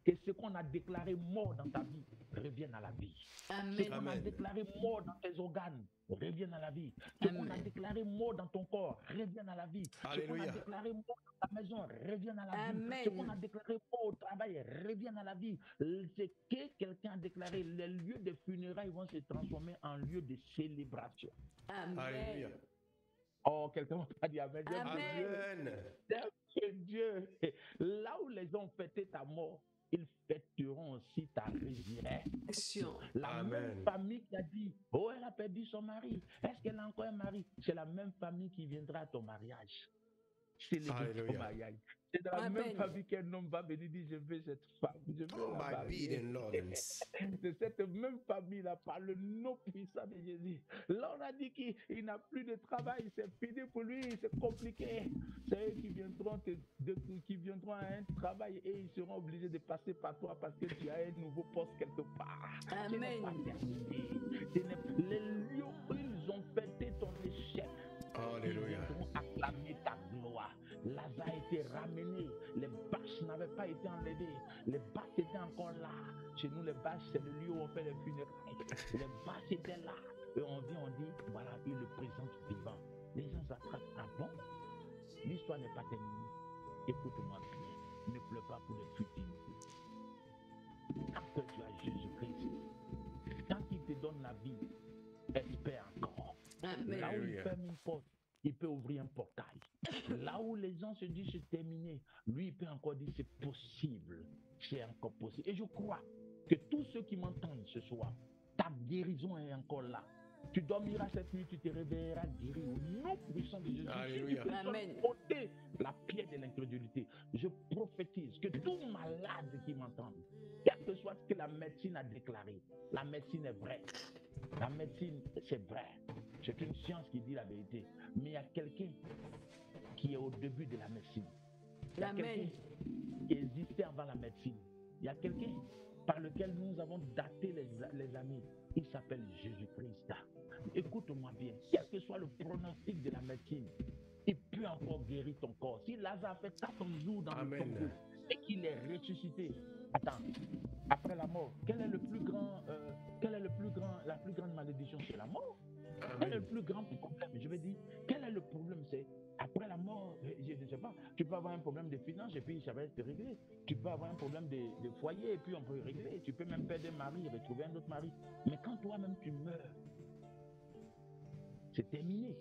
que ce qu'on a déclaré mort dans ta vie revienne à la vie. Ce qu'on a déclaré mort dans tes organes revienne à la vie. Ce qu'on a déclaré mort dans ton corps revienne à la vie. Ce qu'on a déclaré mort dans ta maison revienne à la vie. Ce qu'on a déclaré mort au travail revienne à la vie. Ce que quelqu'un a déclaré, les lieux de funérailles vont se transformer en lieux de célébration. Alléluia. Oh, quelqu'un m'a pas dit amen. Amen. Dieu. Là où les gens fêtaient ta mort, ils fêteront aussi ta résurrection. La même famille qui a dit, oh, elle a perdu son mari. Est-ce qu'elle a encore un mari? C'est la même famille qui viendra à ton mariage. C'est ton mariage. C'est dans la même famille qu'un homme va venir dire, je veux cette femme. Je veux la marier. C'est cette même famille-là, par le nom puissant de Jésus. Là, on a dit qu'il n'a plus de travail, c'est fini pour lui, c'est compliqué. C'est eux qui viendront à un travail et ils seront obligés de passer par toi parce que tu as un nouveau poste quelque part. Amen. Les lieux où ils ont fêté ton échec, Alléluia. ils vont acclamer ta gloire. Lazare a été ramené, les bâches n'avaient pas été enlevées, les bâches étaient encore là. Chez nous, les bâches, c'est le lieu où on fait les funérailles. Les bâches étaient là. Et on vient, on dit, voilà, il le présente vivant. Les gens s'attrapent. Ah bon? L'histoire n'est pas terminée. Écoute-moi bien. Ne pleure pas pour les futilités. Quand tu as Jésus-Christ, quand il te donne la vie, espère encore. Amen. Là où il ferme une porte, il peut ouvrir un portail. Là où les gens se disent c'est terminé, lui il peut encore dire c'est possible. C'est encore possible. Et je crois que tous ceux qui m'entendent ce soir, ta guérison est encore là. Tu dormiras cette nuit, tu te réveilleras guéri au nom puissant de Jésus. Alléluia. Amen. Ôtez la pierre de l'incrédulité. Je prophétise que tout malade qui m'entend, quel que soit ce que la médecine a déclaré, la médecine est vraie. La médecine, c'est vrai. C'est une science qui dit la vérité. Mais il y a quelqu'un qui est au début de la médecine. Il y a quelqu'un qui existait avant la médecine. Il y a quelqu'un par lequel nous avons daté les années. Il s'appelle Jésus-Christ. Écoute-moi bien. Quel que soit le pronostic de la médecine, il peut encore guérir ton corps. Si Lazare a fait 14 jours dans le tombeau et qu'il est ressuscité, attends, après la mort, quel est la plus grande malédiction? C'est la mort. Quel est le plus grand problème? Je veux dire, quel est le problème? C'est après la mort, je ne sais pas, tu peux avoir un problème de finances et puis ça va être réglé. Tu peux avoir un problème de foyer et puis on peut régler. Tu peux même perdre un mari et retrouver un autre mari. Mais quand toi-même tu meurs, c'est terminé.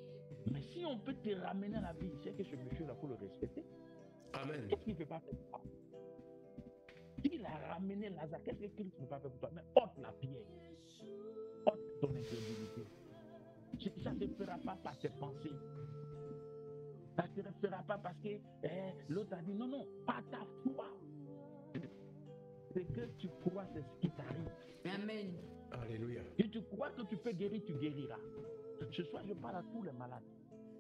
Mais si on peut te ramener à la vie, c'est que ce monsieur-là, il faut le respecter. Amen. Qu'est-ce qu'il ne peut pas faire pour toi? S'il a ramené Lazare, qu'est-ce que Christ ne peut pas faire pour toi? Mais ôte la pierre. Ôte ton incrédulité. Ça ne se fera pas par tes pensées. Ça ne se fera pas parce que l'autre a dit non, non, pas ta foi. Ce que tu crois, c'est ce qui t'arrive. Amen. Alléluia. Et tu crois que tu peux guérir, tu guériras. Ce soir, je parle à tous les malades.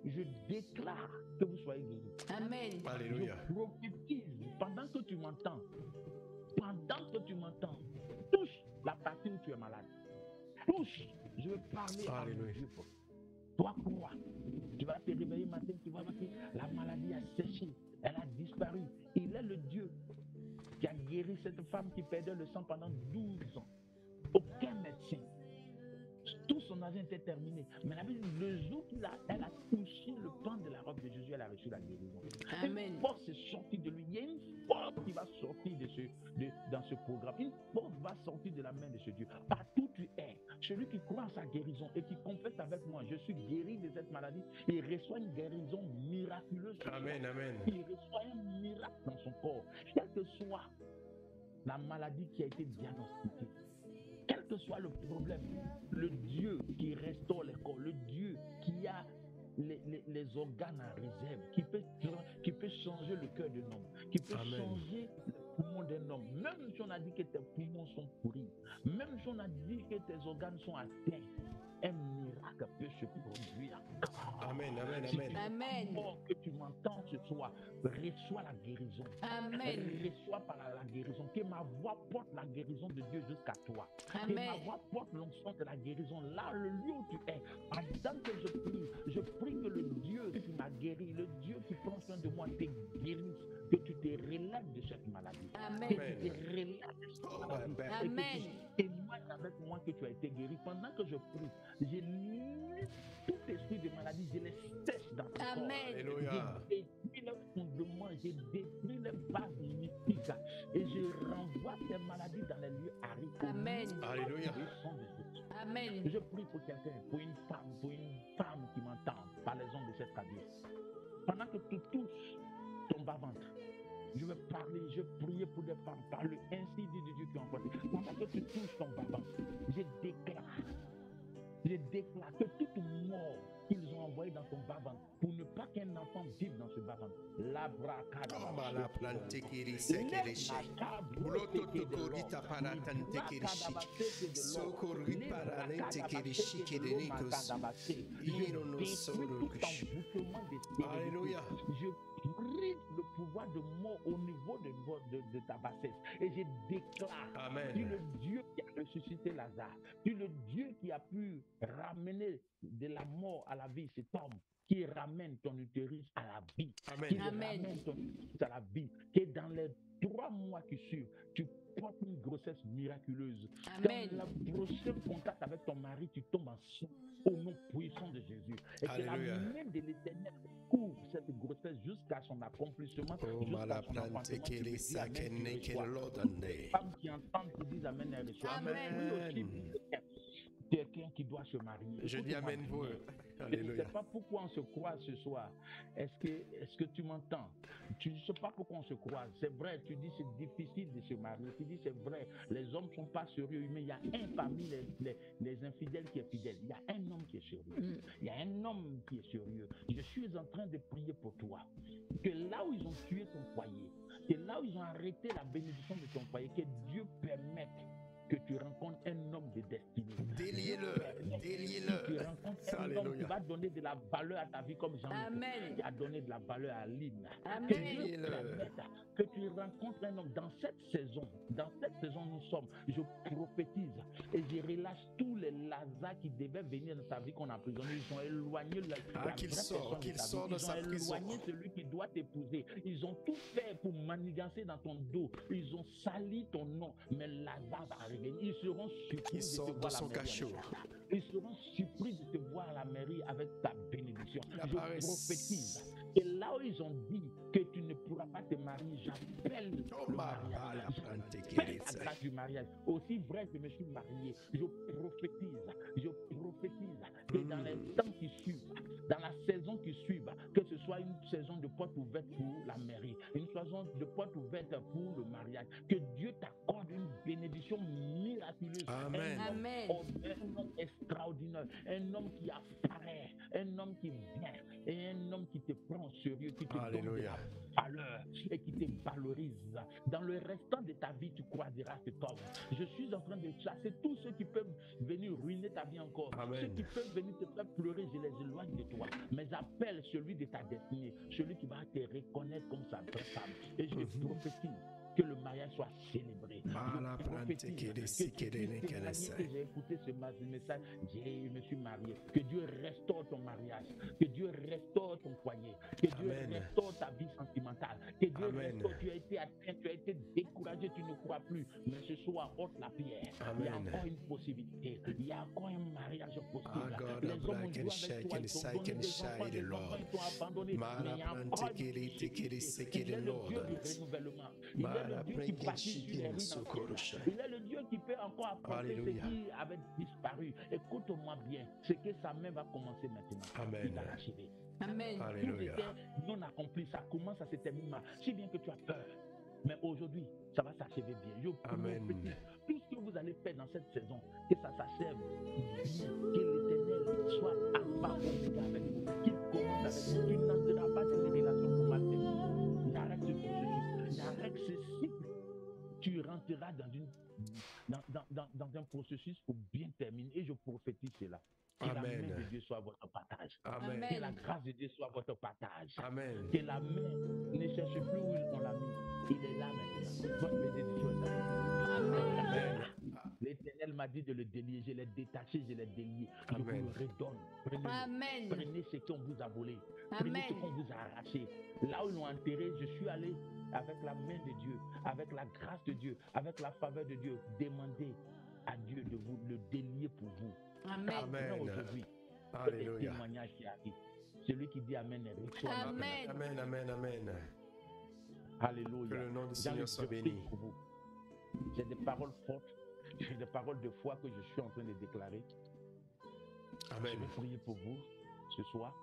Je déclare que vous soyez guéris. Amen. Alléluia. Je prophétise pendant que tu m'entends. Pendant que tu m'entends, touche la partie où tu es malade. Touche. Je veux parler à Dieu. Toi, crois. Tu vas te réveiller matin, tu vas voir que la maladie a séché. Elle a disparu. Il est le Dieu qui a guéri cette femme qui perdait le sang pendant 12 ans. Aucun médecin. Tout son argent était terminé. Mais la Bible dit, le jour elle a touché le pan de la robe de Jésus, elle a reçu la guérison. Amen. Une force est sortie de lui. Il y a une force qui va sortir dans ce programme. Une force va sortir de la main de ce Dieu. Partout tu es, celui qui croit en sa guérison et qui confesse avec moi, je suis guéri de cette maladie, il reçoit une guérison miraculeuse. Amen, amen. Il reçoit un miracle dans son corps. Quelle que soit la maladie qui a été diagnostiquée, quel que soit le problème, le Dieu qui restaure les corps, le Dieu qui a les organes en réserve, qui peut changer le cœur d'un homme, qui peut changer le poumon d'un homme, même si on a dit que tes poumons sont pourris, même si on a dit que tes organes sont atteints, un miracle peut se produire. Amen, amen, Si amen. tu Amen. crois que tu m'entends ce soir, reçois la guérison. Amen. Reçois par la guérison. Que ma voix porte la guérison de Dieu jusqu'à toi. Que Amen. ma voix porte l'onction de la guérison. Là, le lieu où tu es. Pendant que je prie que le Dieu qui m'a guéri, le Dieu qui prend soin de moi, te guérisse. Que tu te relèves de cette maladie. Amen. Que tu te relèves de cette maladie. Amen. Et que tu témoignes avec moi que tu as été guéri. Pendant que je prie, j'ai lu tout esprit de maladie, je les sèche dans ton corps. Amen. Alléluia. J'ai détruit le fondement, j'ai détruit les bases mystiques et je renvoie ces maladies dans les lieux arides. Amen. Alléluia. Amen. Je prie pour quelqu'un, pour une femme qui m'entend par les ondes de cette radio. Pendant que tu touches ton bas-ventre, je vais parler, je vais prier pour des femmes par le ainsi dit de Dieu qui est envoyé. Pendant que tu touches ton bas-ventre, je déclare que toute mort qu'ils ont envoyée dans ton bas-ventre, pour ne pas qu'un enfant vive dans ce bas-ventre, Toma la plante kirisa kereshi. Buloto tokorita paratante kirishi. Sokori paralente kirishi kirenikos. Iro no sorokush. Alléluia. Je brise le pouvoir de mort au niveau de ta bassesse et je déclare, Amen. tu es le Dieu qui a ressuscité Lazare, tu es le Dieu qui a pu ramener de la mort à la vie cet homme, qui ramène ton utérus à la vie, Amen. qui Amen. ramène ton utérus à la vie, que dans les 3 mois qui suivent, tu portes une grossesse miraculeuse. Amen. Dans le prochain contact avec ton mari, tu tombes enceinte au nom puissant de Jésus. Et que la Alléluia. main de l'Éternel couvre cette grossesse jusqu'à son accomplissement. Toma la Jusqu'à son plante accomplissement. Tu me dis kirisa Amen, tu kene reçois. kelodande. Les femmes qui entendent, qui disent Amen, elles reçoivent. Amen. Oui, aussi, quelqu'un qui doit se marier. Je dis Écoute-moi Amen bien. vous. Je ne Alléluia. sais pas pourquoi on se croise ce soir. Est-ce que tu m'entends? Tu ne sais pas pourquoi on se croise. C'est vrai, tu dis c'est difficile de se marier. Tu dis c'est vrai, les hommes ne sont pas sérieux. Mais il y a un parmi les infidèles qui est fidèle. Il y a un homme qui est sérieux. Il y a un homme qui est sérieux. Je suis en train de prier pour toi. Que là où ils ont tué ton foyer, que là où ils ont arrêté la bénédiction de ton foyer, que Dieu permette que tu rencontres un homme de destinée. Déliez-le. Que tu Déliez-le. rencontres un homme qui Alléluia. va donner de la valeur à ta vie comme Jean Amen. qui a donné de la valeur à Lynn. Amen. Que Dieu Déliez-le. permette que tu rencontres un homme dans cette saison nous sommes, je prophétise et je relâche tous les Lazars qui devaient venir dans ta vie qu'on a emprisonné. Ils ont éloigné qu'il vraie sort, personne qu'il ta vie. sort de Ils sa ont prison. éloigné celui qui doit t'épouser. Ils ont tout fait pour manigancer dans ton dos. Ils ont sali ton nom. Mais Lazare va revenir. Ils seront surpris Il de te sort de voir son la mairie. cachot. Ils seront surpris de te voir à la mairie avec ta bénédiction. Il Je apparaît. prophétise. Et là où ils ont dit que tu ne pourras pas te marier, j'appelle le Toma la mariage. plante J'appelle kirisa. la grâce du mariage. Aussi vrai que je me suis marié, je prophétise que dans les temps qui suivent, dans la saison qui suit, que ce soit une saison de porte ouverte pour la mairie, une saison de porte ouverte pour le mariage, que Dieu t'accorde une bénédiction miraculeuse. Amen. Amen. Un homme extraordinaire, un homme qui apparaît, un homme qui vient et un homme qui te prend au sérieux, qui te donne de Alléluia. la valeur et qui te valorise. Dans le restant de ta vie, tu croiseras cet homme. Je suis en train de chasser tous ceux qui peuvent venir ruiner ta vie encore. Amen. Ceux qui peuvent venir te faire pleurer, je les éloigne de toi. Mais appelle celui de ta destinée, celui qui va te reconnaître comme sa vraie femme. Et je prophétise que le mariage soit célébré. Je prophétise que de cette manière que j'ai écouté ce message, je me suis marié. Que Dieu restaure ton mariage, que Dieu restaure ton foyer, que Dieu restaure ta vie sentimentale, que Dieu restaure. Tu as été atteint, tu as été découragé, tu ne crois plus. Mais ce soir, ôte la pierre. Il y a encore une possibilité. Il y a encore un mariage possible. Les hommes ont joué avec toi, ils t'ont donné des enfants, ils t'ont abandonné. Mais il y a encore une possibilité. Il est le Dieu du renouvellement. Il est le Dieu qui bâtit sur les ruines anciennes. Il est le Dieu qui peut encore apporter ce qui avait disparu. Écoute-moi bien, c'est que sa main va commencer maintenant. Il va l'achever. Amen. Tout était non accompli, ça commence à se terminer. Si bien que tu as peur. Mais aujourd'hui, ça va s'achever bien. Je prophétise tout ce que vous allez faire dans cette saison, que ça s'achève bien, que l'Éternel soit alpha oméga avec vous, qu'il commence avec vous. Tu n'entreras pas dans les relations pour mal faire. J'arrête ce processus, j'arrête ce cycle. Tu rentreras dans un processus pour bien terminer. Et je prophétise cela. Que la main de Dieu soit votre partage. Amen. Que la grâce de Dieu soit votre partage. Amen. Que la main ne cherche plus où on l'a mis. Il est là maintenant. Votre bénédiction est là. Amen. L'Éternel m'a dit de le délier. Je l'ai détaché, je l'ai délié. Je vous le redonne. Prenez ce qu'on vous a volé. Prenez ce qu'on vous a arraché. Là où ils l'ont enterré, je suis allé avec la main de Dieu, avec la grâce de Dieu, avec la faveur de Dieu. Demandez à Dieu de vous le délier pour vous. Amen. Aujourd'hui, Alléluia. le témoignage qui arrive. Celui qui dit Amen est riche. Amen. Amen, amen, amen. Alléluia. Que le nom du Seigneur soit béni. J'ai des paroles fortes, j'ai des paroles de foi que je suis en train de déclarer. Amen. Je vais prier pour vous ce soir.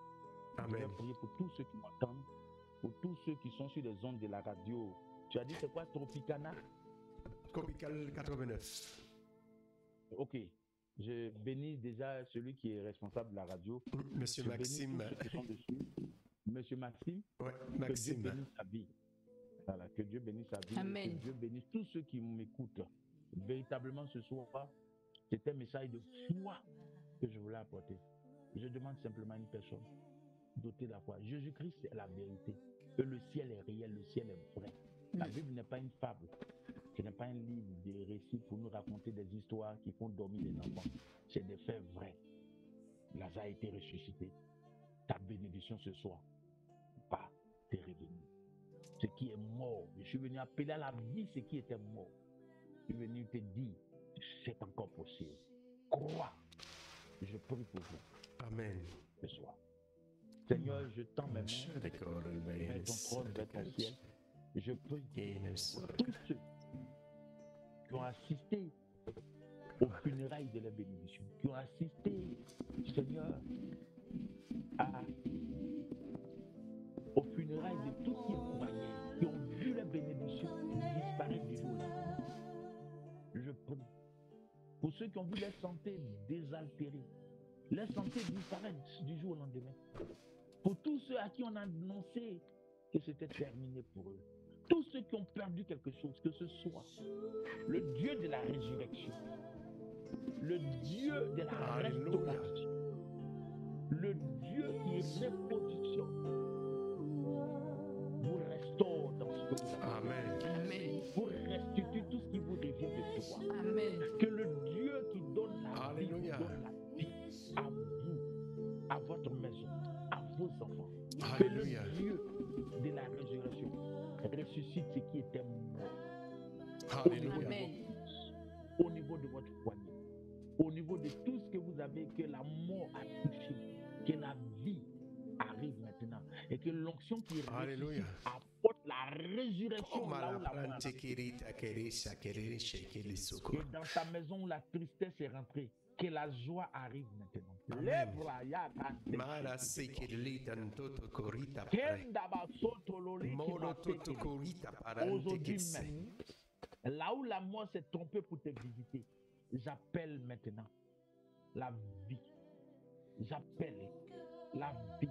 Amen. Je vais prier pour tous ceux qui m'entendent, pour tous ceux qui sont sur les ondes de la radio. Tu as dit c'est quoi, Tropicana? Tropical 89. Ok. Je bénis déjà celui qui est responsable de la radio. Monsieur Maxime. Monsieur Maxime. Ouais, Que Maxime. Dieu bénisse sa vie. Voilà, que Dieu bénisse sa vie. Amen. Que Dieu bénisse tous ceux qui m'écoutent. Véritablement, ce soir, c'est un message de foi que je voulais apporter. Je demande simplement à une personne dotée de la foi. Jésus-Christ, c'est la vérité. Que le ciel est réel, le ciel est vrai. La Bible n'est pas une fable. Ce n'est pas un livre de récits pour nous raconter des histoires qui font dormir les enfants. C'est des faits vrais. Lazare a été ressuscité. Ta bénédiction ce soir va te revenir. Ce qui est mort, je suis venu appeler à la vie ce qui était mort. Je suis venu te dire, c'est encore possible. Crois. Je prie pour vous. Amen. Ce soir. Seigneur, je tends mes mains vers ton trône, vers ton ciel. Je prie pour tous ceux qui ont assisté aux funérailles de la bénédiction, qui ont assisté, Seigneur, aux funérailles de tous qui croyaient, qui ont vu la bénédiction disparaître du jour au lendemain. Je prie pour ceux qui ont vu leur santé désaltérée, leur santé disparaître du jour au lendemain. Pour tous ceux à qui on a annoncé que c'était terminé pour eux. Tous ceux qui ont perdu quelque chose, que ce soit le Dieu de la résurrection, le Dieu de la restauration, le Dieu qui est reposition, vous restaure dans ce que vous avez. Amen. Vous restitue tout ce qui vous revient de toi. Amen. Que le Dieu qui donne la vie, Alléluia. donne la vie à vous, à votre maison, à vos enfants. Alléluia. Que le Dieu de la résurrection ressuscite ce qui était mort. Alléluia. Au niveau de votre foyer, au niveau de tout ce que vous avez, que la mort a touché, que la vie arrive maintenant et que l'onction qui Alléluia. ressuscite apporte la résurrection là où la mort a Que que dans ta maison où la tristesse est rentrée, que la joie arrive maintenant. Amen. Lève-la, ya tante. Mara sekirita ntoto korita pare. Kenda basoto loli ki Mono baseke. toto korita parante Aujourd'hui ketse. même, là où la mort s'est trompée pour te visiter, j'appelle maintenant la vie. J'appelle la vie.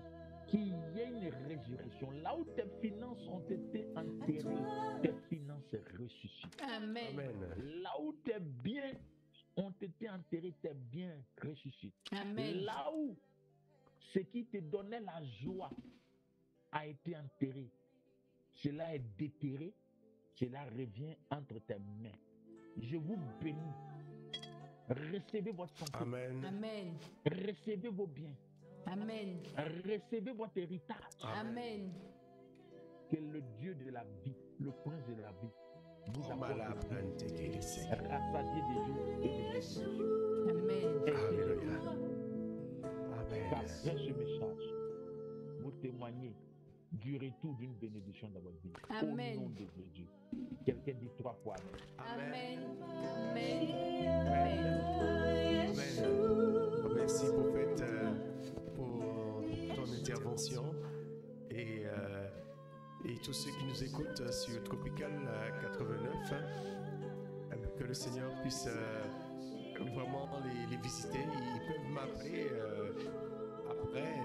Qu'il y ait une résurrection. Là où tes finances ont été enterrées, tes finances ressuscitent. Amen. Amen. Là où tes biens ont été enterrés, tes biens ressuscitent. Amen. Là où ce qui te donnait la joie a été enterré, cela est déterré, cela revient entre tes mains. Je vous bénis. Recevez votre santé. Amen. Amen. Recevez vos biens. Amen. Recevez votre héritage. Amen. Que le Dieu de la vie, le prince de la vie, vous accorde rassasié des jours et des bénédictions. Amen. Alléluia. Amen. Qu'après ce message, vous témoignez du retour d'une bénédiction dans votre vie. Amen. Au nom de Jésus. Quelqu'un dit 3 fois Amen. Amen. Amen. Amen. Merci, prophète, pour ton intervention. Et tous ceux qui nous écoutent sur Tropical 89, que le Seigneur puisse vraiment les visiter. Ils peuvent m'appeler après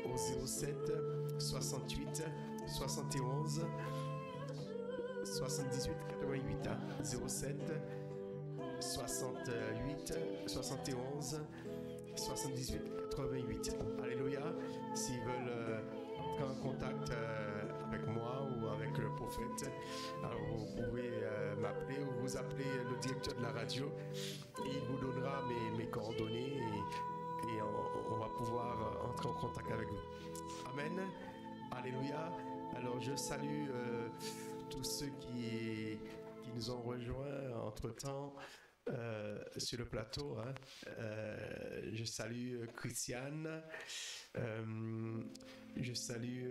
au 07 68 71 78 88 07 68 71 78 88. Alléluia. S'ils veulent entrer en contact avec moi ou avec le prophète, alors vous pouvez m'appeler ou vous appeler le directeur de la radio et il vous donnera mes coordonnées et on va pouvoir entrer en contact avec vous. Amen. Alléluia. Alors je salue tous ceux qui nous ont rejoints entre-temps sur le plateau. Je salue Christiane. Je salue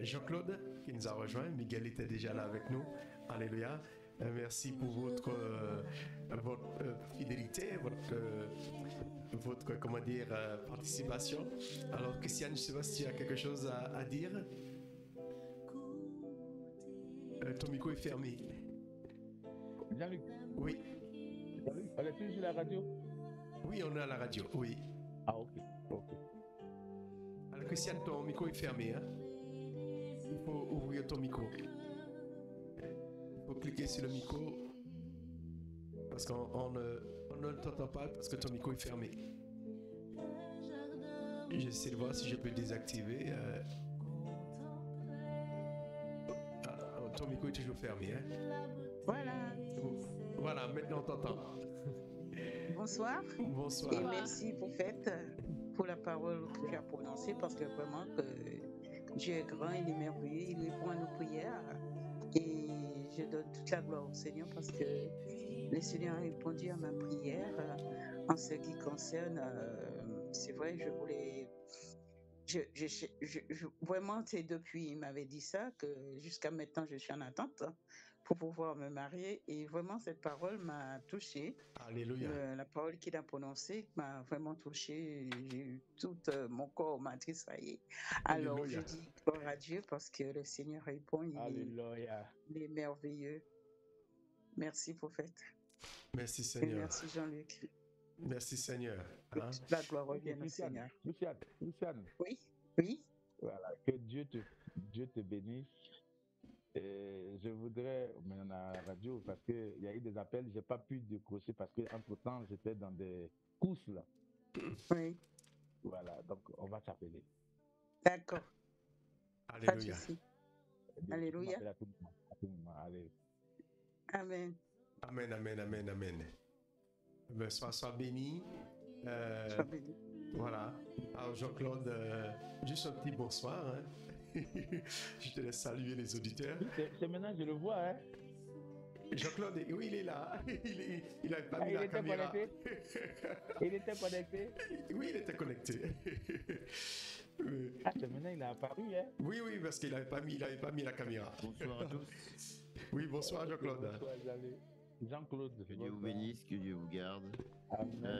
Jean-Claude qui nous a rejoint. Miguel était déjà là avec nous. Alléluia. Merci pour votre fidélité, votre comment dire, participation. Alors Christiane, je ne sais pas si tu as quelque chose à dire. Ton micro est fermé. Jean-Luc. Oui. Jean-Luc, on est toujours sur la radio? Oui, on est à la radio, oui. Ah, ok. Alors Christiane, ton micro est fermé. Il faut ouvrir ton micro. Il faut cliquer sur le micro parce qu'on ne t'entend pas parce que ton micro est fermé. J'essaie de voir si je peux désactiver. Ton micro est toujours fermé. Voilà. Voilà, maintenant on t'entend. Bonsoir. Bonsoir. Et merci, prophète, pour la parole que tu as prononcée, parce que vraiment que Dieu est grand, il est merveilleux, il répond à nos prières. Et je donne toute la gloire au Seigneur parce que le Seigneur a répondu à ma prière en ce qui concerne, c'est vrai, je voulais... vraiment, c'est depuis, il m'avait dit ça, que jusqu'à maintenant, je suis en attente pour pouvoir me marier. Et vraiment, cette parole m'a touchée. Alléluia. La parole qu'il a prononcée m'a vraiment touchée. J'ai eu tout mon corps m'a tressaillé. Alors, Alléluia. je dis gloire à Dieu parce que le Seigneur répond. Il est merveilleux. Merci, prophète. Merci, Seigneur. Et merci, Jean-Luc. Merci, Seigneur. Hein? La gloire revient au Seigneur. Luciane. Oui. Voilà, que Dieu te bénisse. Et je voudrais, mais on a la radio, parce qu'il y a eu des appels, je n'ai pas pu décrocher parce qu'entre-temps, j'étais dans des courses là. Oui. Voilà, donc on va s'appeler. D'accord. Alléluia. Alléluia. À tout moment. Allez. Amen. Amen. Ben, sois béni. Sois béni. Voilà. Alors Jean-Claude, juste un petit bonsoir. Je te laisse saluer les auditeurs. C'est maintenant, je le vois. Jean-Claude, oui, il est là. Il n'avait pas mis la caméra. Il était connecté. Oui, il était connecté. Ah, c'est maintenant, il a apparu. Oui, parce qu'il n'avait pas mis la caméra. Bonsoir à tous. Oui, bonsoir Jean-Claude. Jean-Claude. Que Dieu vous bénisse, que Dieu vous garde.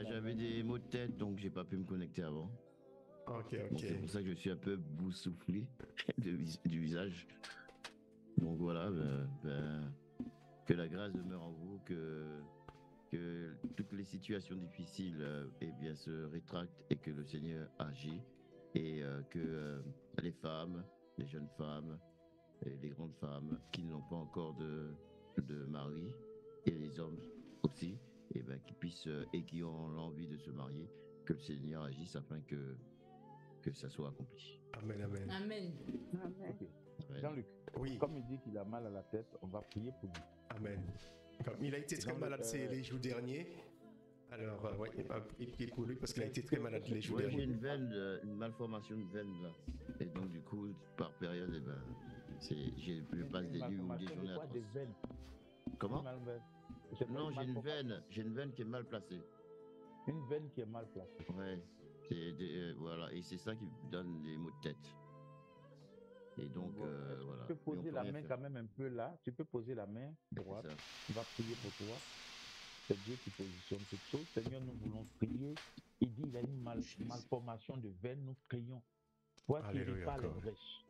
J'avais des maux de tête, donc j'ai pas pu me connecter avant. Ok. Donc, c'est pour ça que je suis un peu boussouflé du visage. Donc voilà, que la grâce demeure en vous, que toutes les situations difficiles se rétractent et que le Seigneur agit et que les femmes, les jeunes femmes et les grandes femmes qui n'ont pas encore de mari et les hommes aussi, qui puissent et qui ont l'envie de se marier, que le Seigneur agisse afin que ça soit accompli. Amen. Amen. Okay. Jean-Luc, Oui, comme il dit qu'il a mal à la tête, on va prier pour lui. amen. Comme il a été très Jean-Luc, malade les jours derniers. Alors, ouais, il va prier pour lui parce qu'il a été très malade les jours Ouais, j'ai derniers. une veine, une malformation de veine là. Et donc du coup, par période, eh ben, je passe des nuits ou des journées quoi, des atroces. veines. Comment? C'est pas Non, une malformation. j'ai une veine qui est mal placée. Une veine qui est mal placée. Ouais, voilà, et c'est ça qui me donne des maux de tête. Et donc, Bon, voilà. tu peux Mais on poser peut la rien main faire. quand même un peu là. Tu peux poser la main C'est droite. ça. On va prier pour toi. C'est Dieu qui positionne toutes choses. Seigneur, nous voulons prier. Il dit il a une malformation de veine. Nous prions. Toi qui Alléluia, répare les encore. brèches.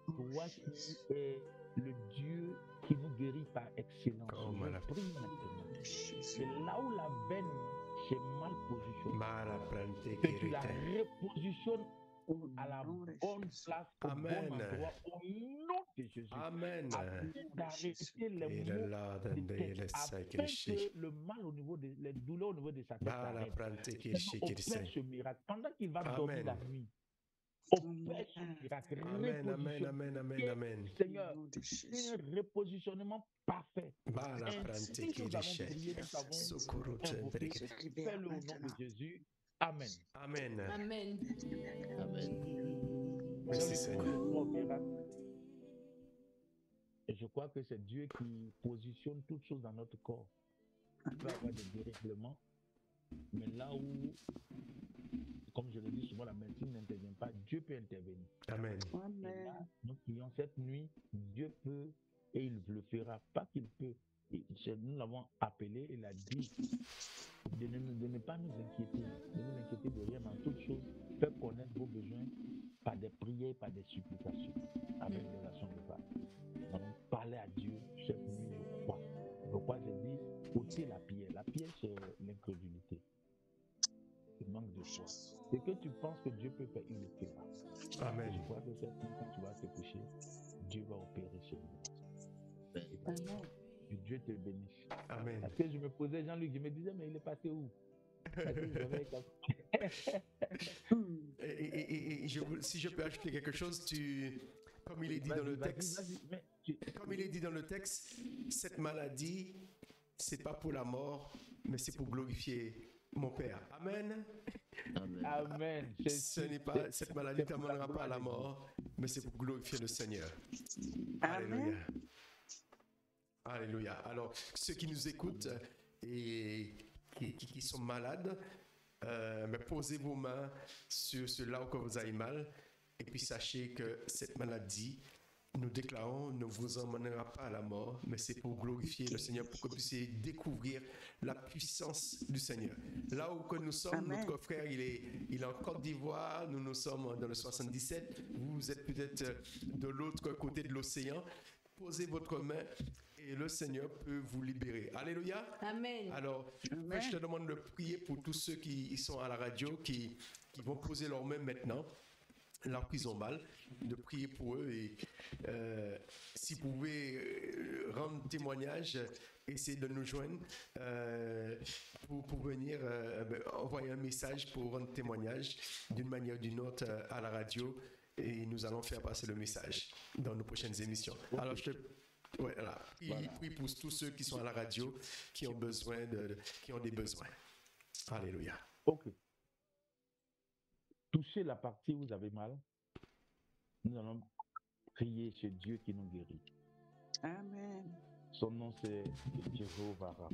Toi qui es le Dieu qui nous guérit par excellence. Comme Je la- prie maintenant. C'est là où la veine s'est mal positionnée. Malaprante Que tu la kirite. repositionnes Au à la nom de bonne Jésus. place, au Amen. bon endroit, au nom de Jésus. Amen. Afin d'arrêter les Et le maux la de dende tête, le afin sacrifice. que le mal au niveau de, les douleurs au niveau de sa tête s'arrêtent. Malaprante Maintenant, kirche opère kirse. ce miracle. Pendant qu'il va dormir Amen. la nuit, opère ce miracle. Amen, amen, Repositionne. amen, amen, Et, amen. Seigneur, Au nom de Jésus. un repositionnement parfait. Malaprante Ainsi, nous avons kirche. prié, nous avons Socorrote invoqué. breke. Fais-le au nom de Jésus. Amen. Amen. Amen. Amen. Merci Seigneur. Et je crois que c'est Dieu qui positionne toutes choses dans notre corps. Il peut y avoir des dérèglements, mais là où, comme je le dis souvent, la médecine n'intervient pas, Dieu peut intervenir. Amen. Et là, nous prions cette nuit, Dieu peut et il le fera. Pas qu'il peut. Nous l'avons appelé, il a dit de ne pas nous inquiéter, de nous inquiéter de rien, mais en toute chose, faire connaître vos besoins par des prières, par des supplications, avec des actions de grâce. Donc, parler à Dieu cette nuit, je crois. Pourquoi j'ai dit ôter la pierre. La pierre, c'est l'incrédulité, le manque de foi. C'est que tu penses que Dieu peut faire, il le fera. Amen. Je crois que cette nuit, quand tu vas te coucher, Dieu va opérer chez nous. Que Dieu te bénisse. Amen. Parce que je me posais, Jean-Luc, je me disais, mais il est passé où? Et si je peux ajouter quelque chose, comme il est dit dans le texte, comme il est dit dans le texte, cette maladie, c'est pas pour la mort, mais c'est pour glorifier mon Père. Amen. Amen. Amen. Cette maladie ne t'amènera pas à la mort, mais c'est pour glorifier le Seigneur. Alléluia. Alléluia. Alors, ceux qui nous écoutent et qui sont malades, mais posez vos mains sur là où vous avez mal, et puis sachez que cette maladie, nous déclarons, ne vous emmènera pas à la mort, mais c'est pour glorifier le Seigneur, pour que vous puissiez découvrir la puissance du Seigneur. Là où que nous sommes, Amen. notre frère, il est en Côte d'Ivoire, nous sommes dans le 77, vous êtes peut-être de l'autre côté de l'océan. Posez votre main et le Seigneur peut vous libérer. Alléluia. Amen. Alors, Amen. je te demande de prier pour tous ceux qui sont à la radio, qui vont poser leurs mains maintenant, là où ils ont mal, de prier pour eux. Et si vous pouvez rendre témoignage, essayez de nous joindre pour venir envoyer un message pour rendre témoignage d'une manière ou d'une autre à la radio. Et nous allons faire passer le message dans nos prochaines émissions. Alors, prie pour tous ceux qui sont à la radio, qui ont besoin qui ont des besoins. Alléluia. Ok. Touchez la partie où vous avez mal. Nous allons prier chez Dieu qui nous guérit. Amen. Son nom, c'est Jéhovah Rapha.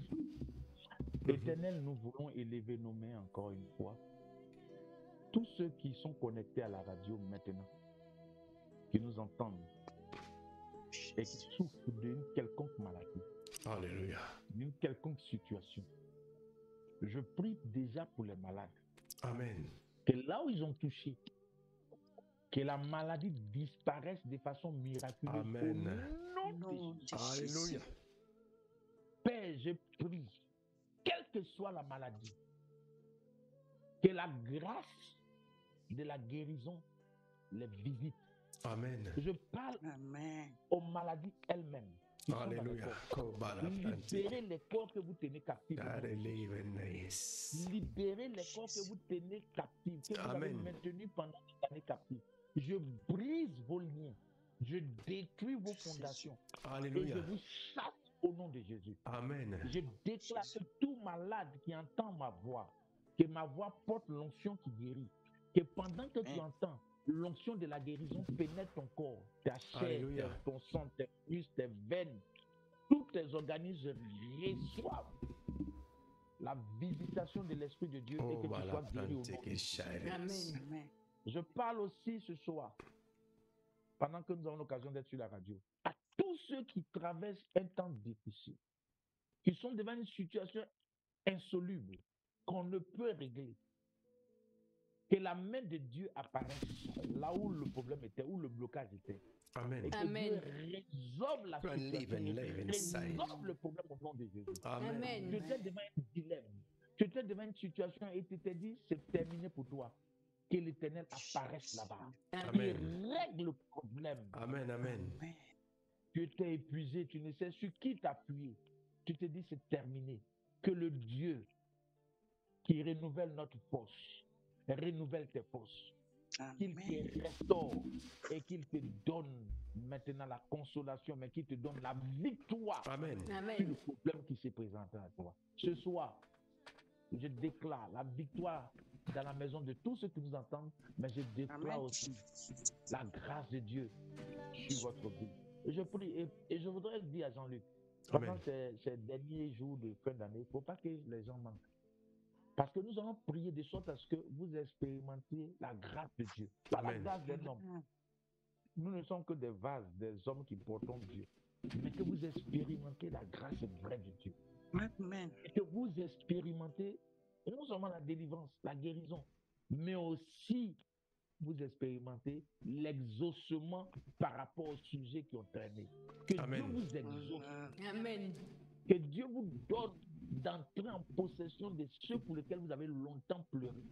Éternel, nous voulons élever nos mains encore une fois. Tous ceux qui sont connectés à la radio maintenant, qui nous entendent et qui souffrent d'une quelconque maladie, Alléluia. d'une quelconque situation, je prie déjà pour les malades. Amen. Que là où ils ont touché, que la maladie disparaisse de façon miraculeuse. Amen. Au nom de Jésus. Alléluia. Père, je prie, quelle que soit la maladie, que la grâce de la guérison les visite. Amen. Je parle Amen. aux maladies elles-mêmes. qui sont dans le Alléluia. corps. Libérez les corps que vous tenez captifs. Libérez les corps que vous tenez captifs, que vous avez Amen. maintenus pendant des années captifs. Je brise vos liens. Je détruis vos fondations. Et Alléluia. je vous chasse au nom de Jésus. Amen. Je déclare que tout malade qui entend ma voix, que ma voix porte l'onction qui guérit, que pendant que tu entends, l'onction de la guérison pénètre ton corps, ta chair, Alléluia. ton sang, tes muscles, tes veines, tous tes organismes reçoivent la visitation de l'Esprit de Dieu et Oh, que tu voilà, sois guéri au nom plante de que Jésus. shine. Amen. Je parle aussi ce soir, pendant que nous avons l'occasion d'être sur la radio, à tous ceux qui traversent un temps difficile, qui sont devant une situation insoluble, qu'on ne peut régler. Que la main de Dieu apparaisse là où le problème était, où le blocage était. Amen. Et que Amen. Dieu résolve la Go and live situation, and live inside. résolve le problème au nom de Jésus. Amen. Tu étais devant un dilemme, tu étais devant une situation et tu t'es dit, c'est terminé pour toi. Que l'Éternel apparaisse là-bas. Amen. Il règle le problème. Amen. Amen. Tu étais épuisé, tu ne sais sur qui t'appuyer. Tu te dis, c'est terminé. Que le Dieu qui renouvelle notre force, renouvelle tes forces. Qu'il te restaure et qu'il te donne maintenant la consolation, mais qu'il te donne la victoire Amen. sur Amen. le problème qui s'est présenté à toi. Ce soir, je déclare la victoire dans la maison de tous ceux qui nous entendent, mais je déclare aussi la grâce de Dieu sur votre vie. Et je prie, et je voudrais dire à Jean-Luc, pendant ces derniers jours de fin d'année, il ne faut pas que les gens manquent. Parce que nous allons prier de sorte à ce que vous expérimentiez la grâce de Dieu, pas la Amen. grâce d'un homme. Nous ne sommes que des vases, des hommes qui portons Dieu, mais que vous expérimentez la grâce vraie de Dieu. Amen. Et que vous expérimentez non seulement la délivrance, la guérison, mais aussi vous expérimentez l'exaucement par rapport aux sujets qui ont traîné. Que Amen. Dieu vous exauce. Amen. Que Dieu vous donne d'entrer en possession de ceux pour lesquels vous avez longtemps pleuré.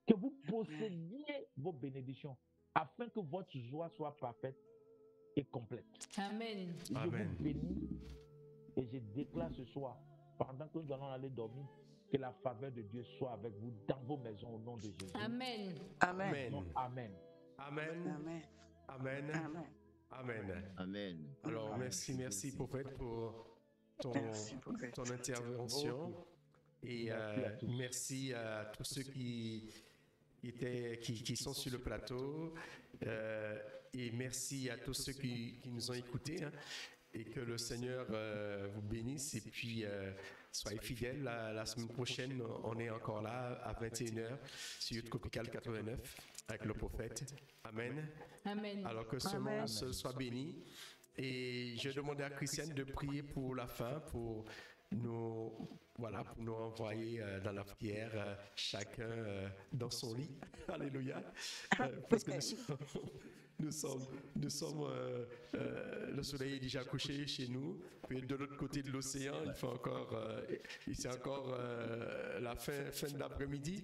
Que vous possédiez vos bénédictions afin que votre joie soit parfaite et complète. Amen. Je Amen. vous bénis et je déclare ce soir, pendant que nous allons aller dormir, que la faveur de Dieu soit avec vous dans vos maisons au nom de Jésus. Amen. Amen. Non, amen. Amen. Amen. Amen. Amen. Amen. Amen. Alors, merci, prophète, pour Merci, prophète. ton intervention. Et merci à tous ceux qui sont sur le plateau. Et merci à tous ceux qui nous ont écoutés. Hein. Et que le Seigneur vous bénisse. Et puis, soyez fidèles. La semaine prochaine, on est encore là à 21h sur Tropical 89 avec le prophète. Amen. Amen. Alors que son nom soit béni. Et je demandais à Christiane de prier pour la fin, pour nous envoyer dans la prière, chacun dans son lit. Alléluia. Parce que le soleil est déjà couché chez nous. Puis de l'autre côté de l'océan, c'est encore la fin de l'après-midi.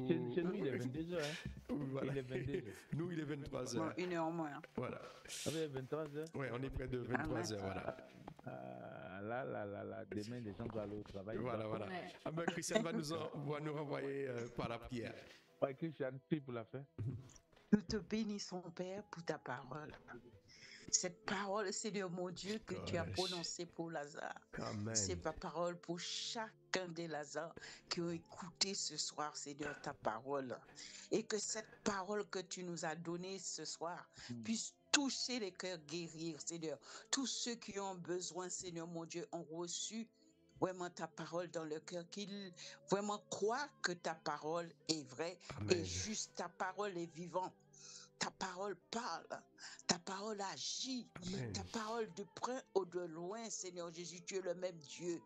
Chez nous, il est 22h. Hein. Voilà. Il est 22h. Nous, il est 23h. Bon, 1 heure au moins. Voilà. Ah oui, 23h. Oui, on est près de 23h. Voilà. Là, demain, les gens doivent aller au travail. Voilà. Ouais. Ah ben, Christiane va nous renvoyer par la prière. Ouais, Christiane, prie pour la fin. Nous te bénissons, Père, pour ta parole. Cette parole, Seigneur mon Dieu, que tu as prononcée pour Lazare. Amen. C'est ta parole pour chacun des Lazare qui ont écouté ce soir, Seigneur, ta parole. Et que cette parole que tu nous as donnée ce soir puisse toucher les cœurs, guérir, Seigneur. Tous ceux qui ont besoin, Seigneur mon Dieu, ont reçu vraiment ta parole dans le cœur, qu'ils vraiment croient que ta parole est vraie et juste, ta parole est vivante. Ta parole parle, ta parole agit, ta parole de près ou de loin, Seigneur Jésus, tu es le même Dieu.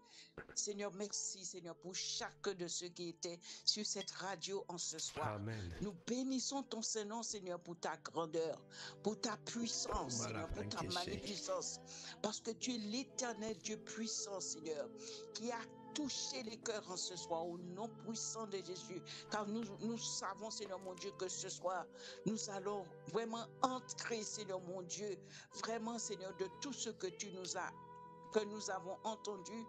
Seigneur, merci, Seigneur, pour chacun de ceux qui étaient sur cette radio en ce soir. Amen. Nous bénissons ton Saint-Nom, Seigneur, pour ta grandeur, pour ta puissance, Seigneur, pour ta magnificence, parce que tu es l'éternel Dieu puissant, Seigneur, qui a touché les cœurs en ce soir au nom puissant de Jésus, car nous savons, Seigneur mon Dieu, que ce soir, nous allons vraiment entrer, Seigneur mon Dieu, vraiment, Seigneur, de tout ce que tu nous as que nous avons entendu,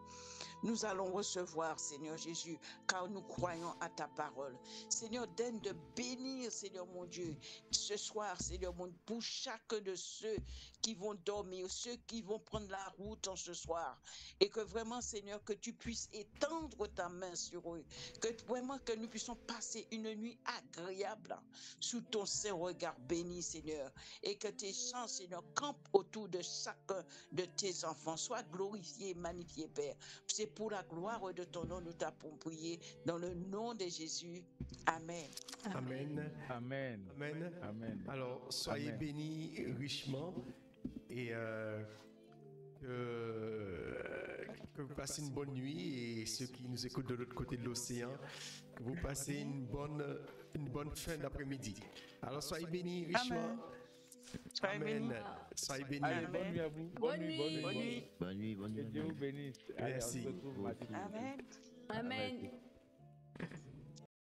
nous allons recevoir, Seigneur Jésus, car nous croyons à ta parole. Seigneur, donne de bénir, Seigneur mon Dieu, ce soir, Seigneur mon Dieu, pour chacun de ceux qui vont dormir, ceux qui vont prendre la route en ce soir, et que vraiment, Seigneur, que tu puisses étendre ta main sur eux, que vraiment que nous puissions passer une nuit agréable sous ton saint regard béni, Seigneur, et que tes chants, Seigneur, campent autour de chacun de tes enfants. Sois glorifié, magnifié, Père. C'est pour la gloire de ton nom, nous t'avons prié dans le nom de Jésus. Amen. Amen. Amen. Amen. Amen. Alors, soyez Amen. bénis richement et que vous passez une bonne nuit, et ceux qui nous écoutent de l'autre côté de l'océan, que vous passez une bonne fin d'après-midi. Alors, soyez bénis richement. Soyez bénis. Amen. Soyez bénis. Allez, bonne nuit à vous. Bonne nuit. Bonne nuit. Bonne nuit, bonne Que nuit. Dieu vous bénisse. Allez, on se Merci. retrouve mardi. Amen. Amen.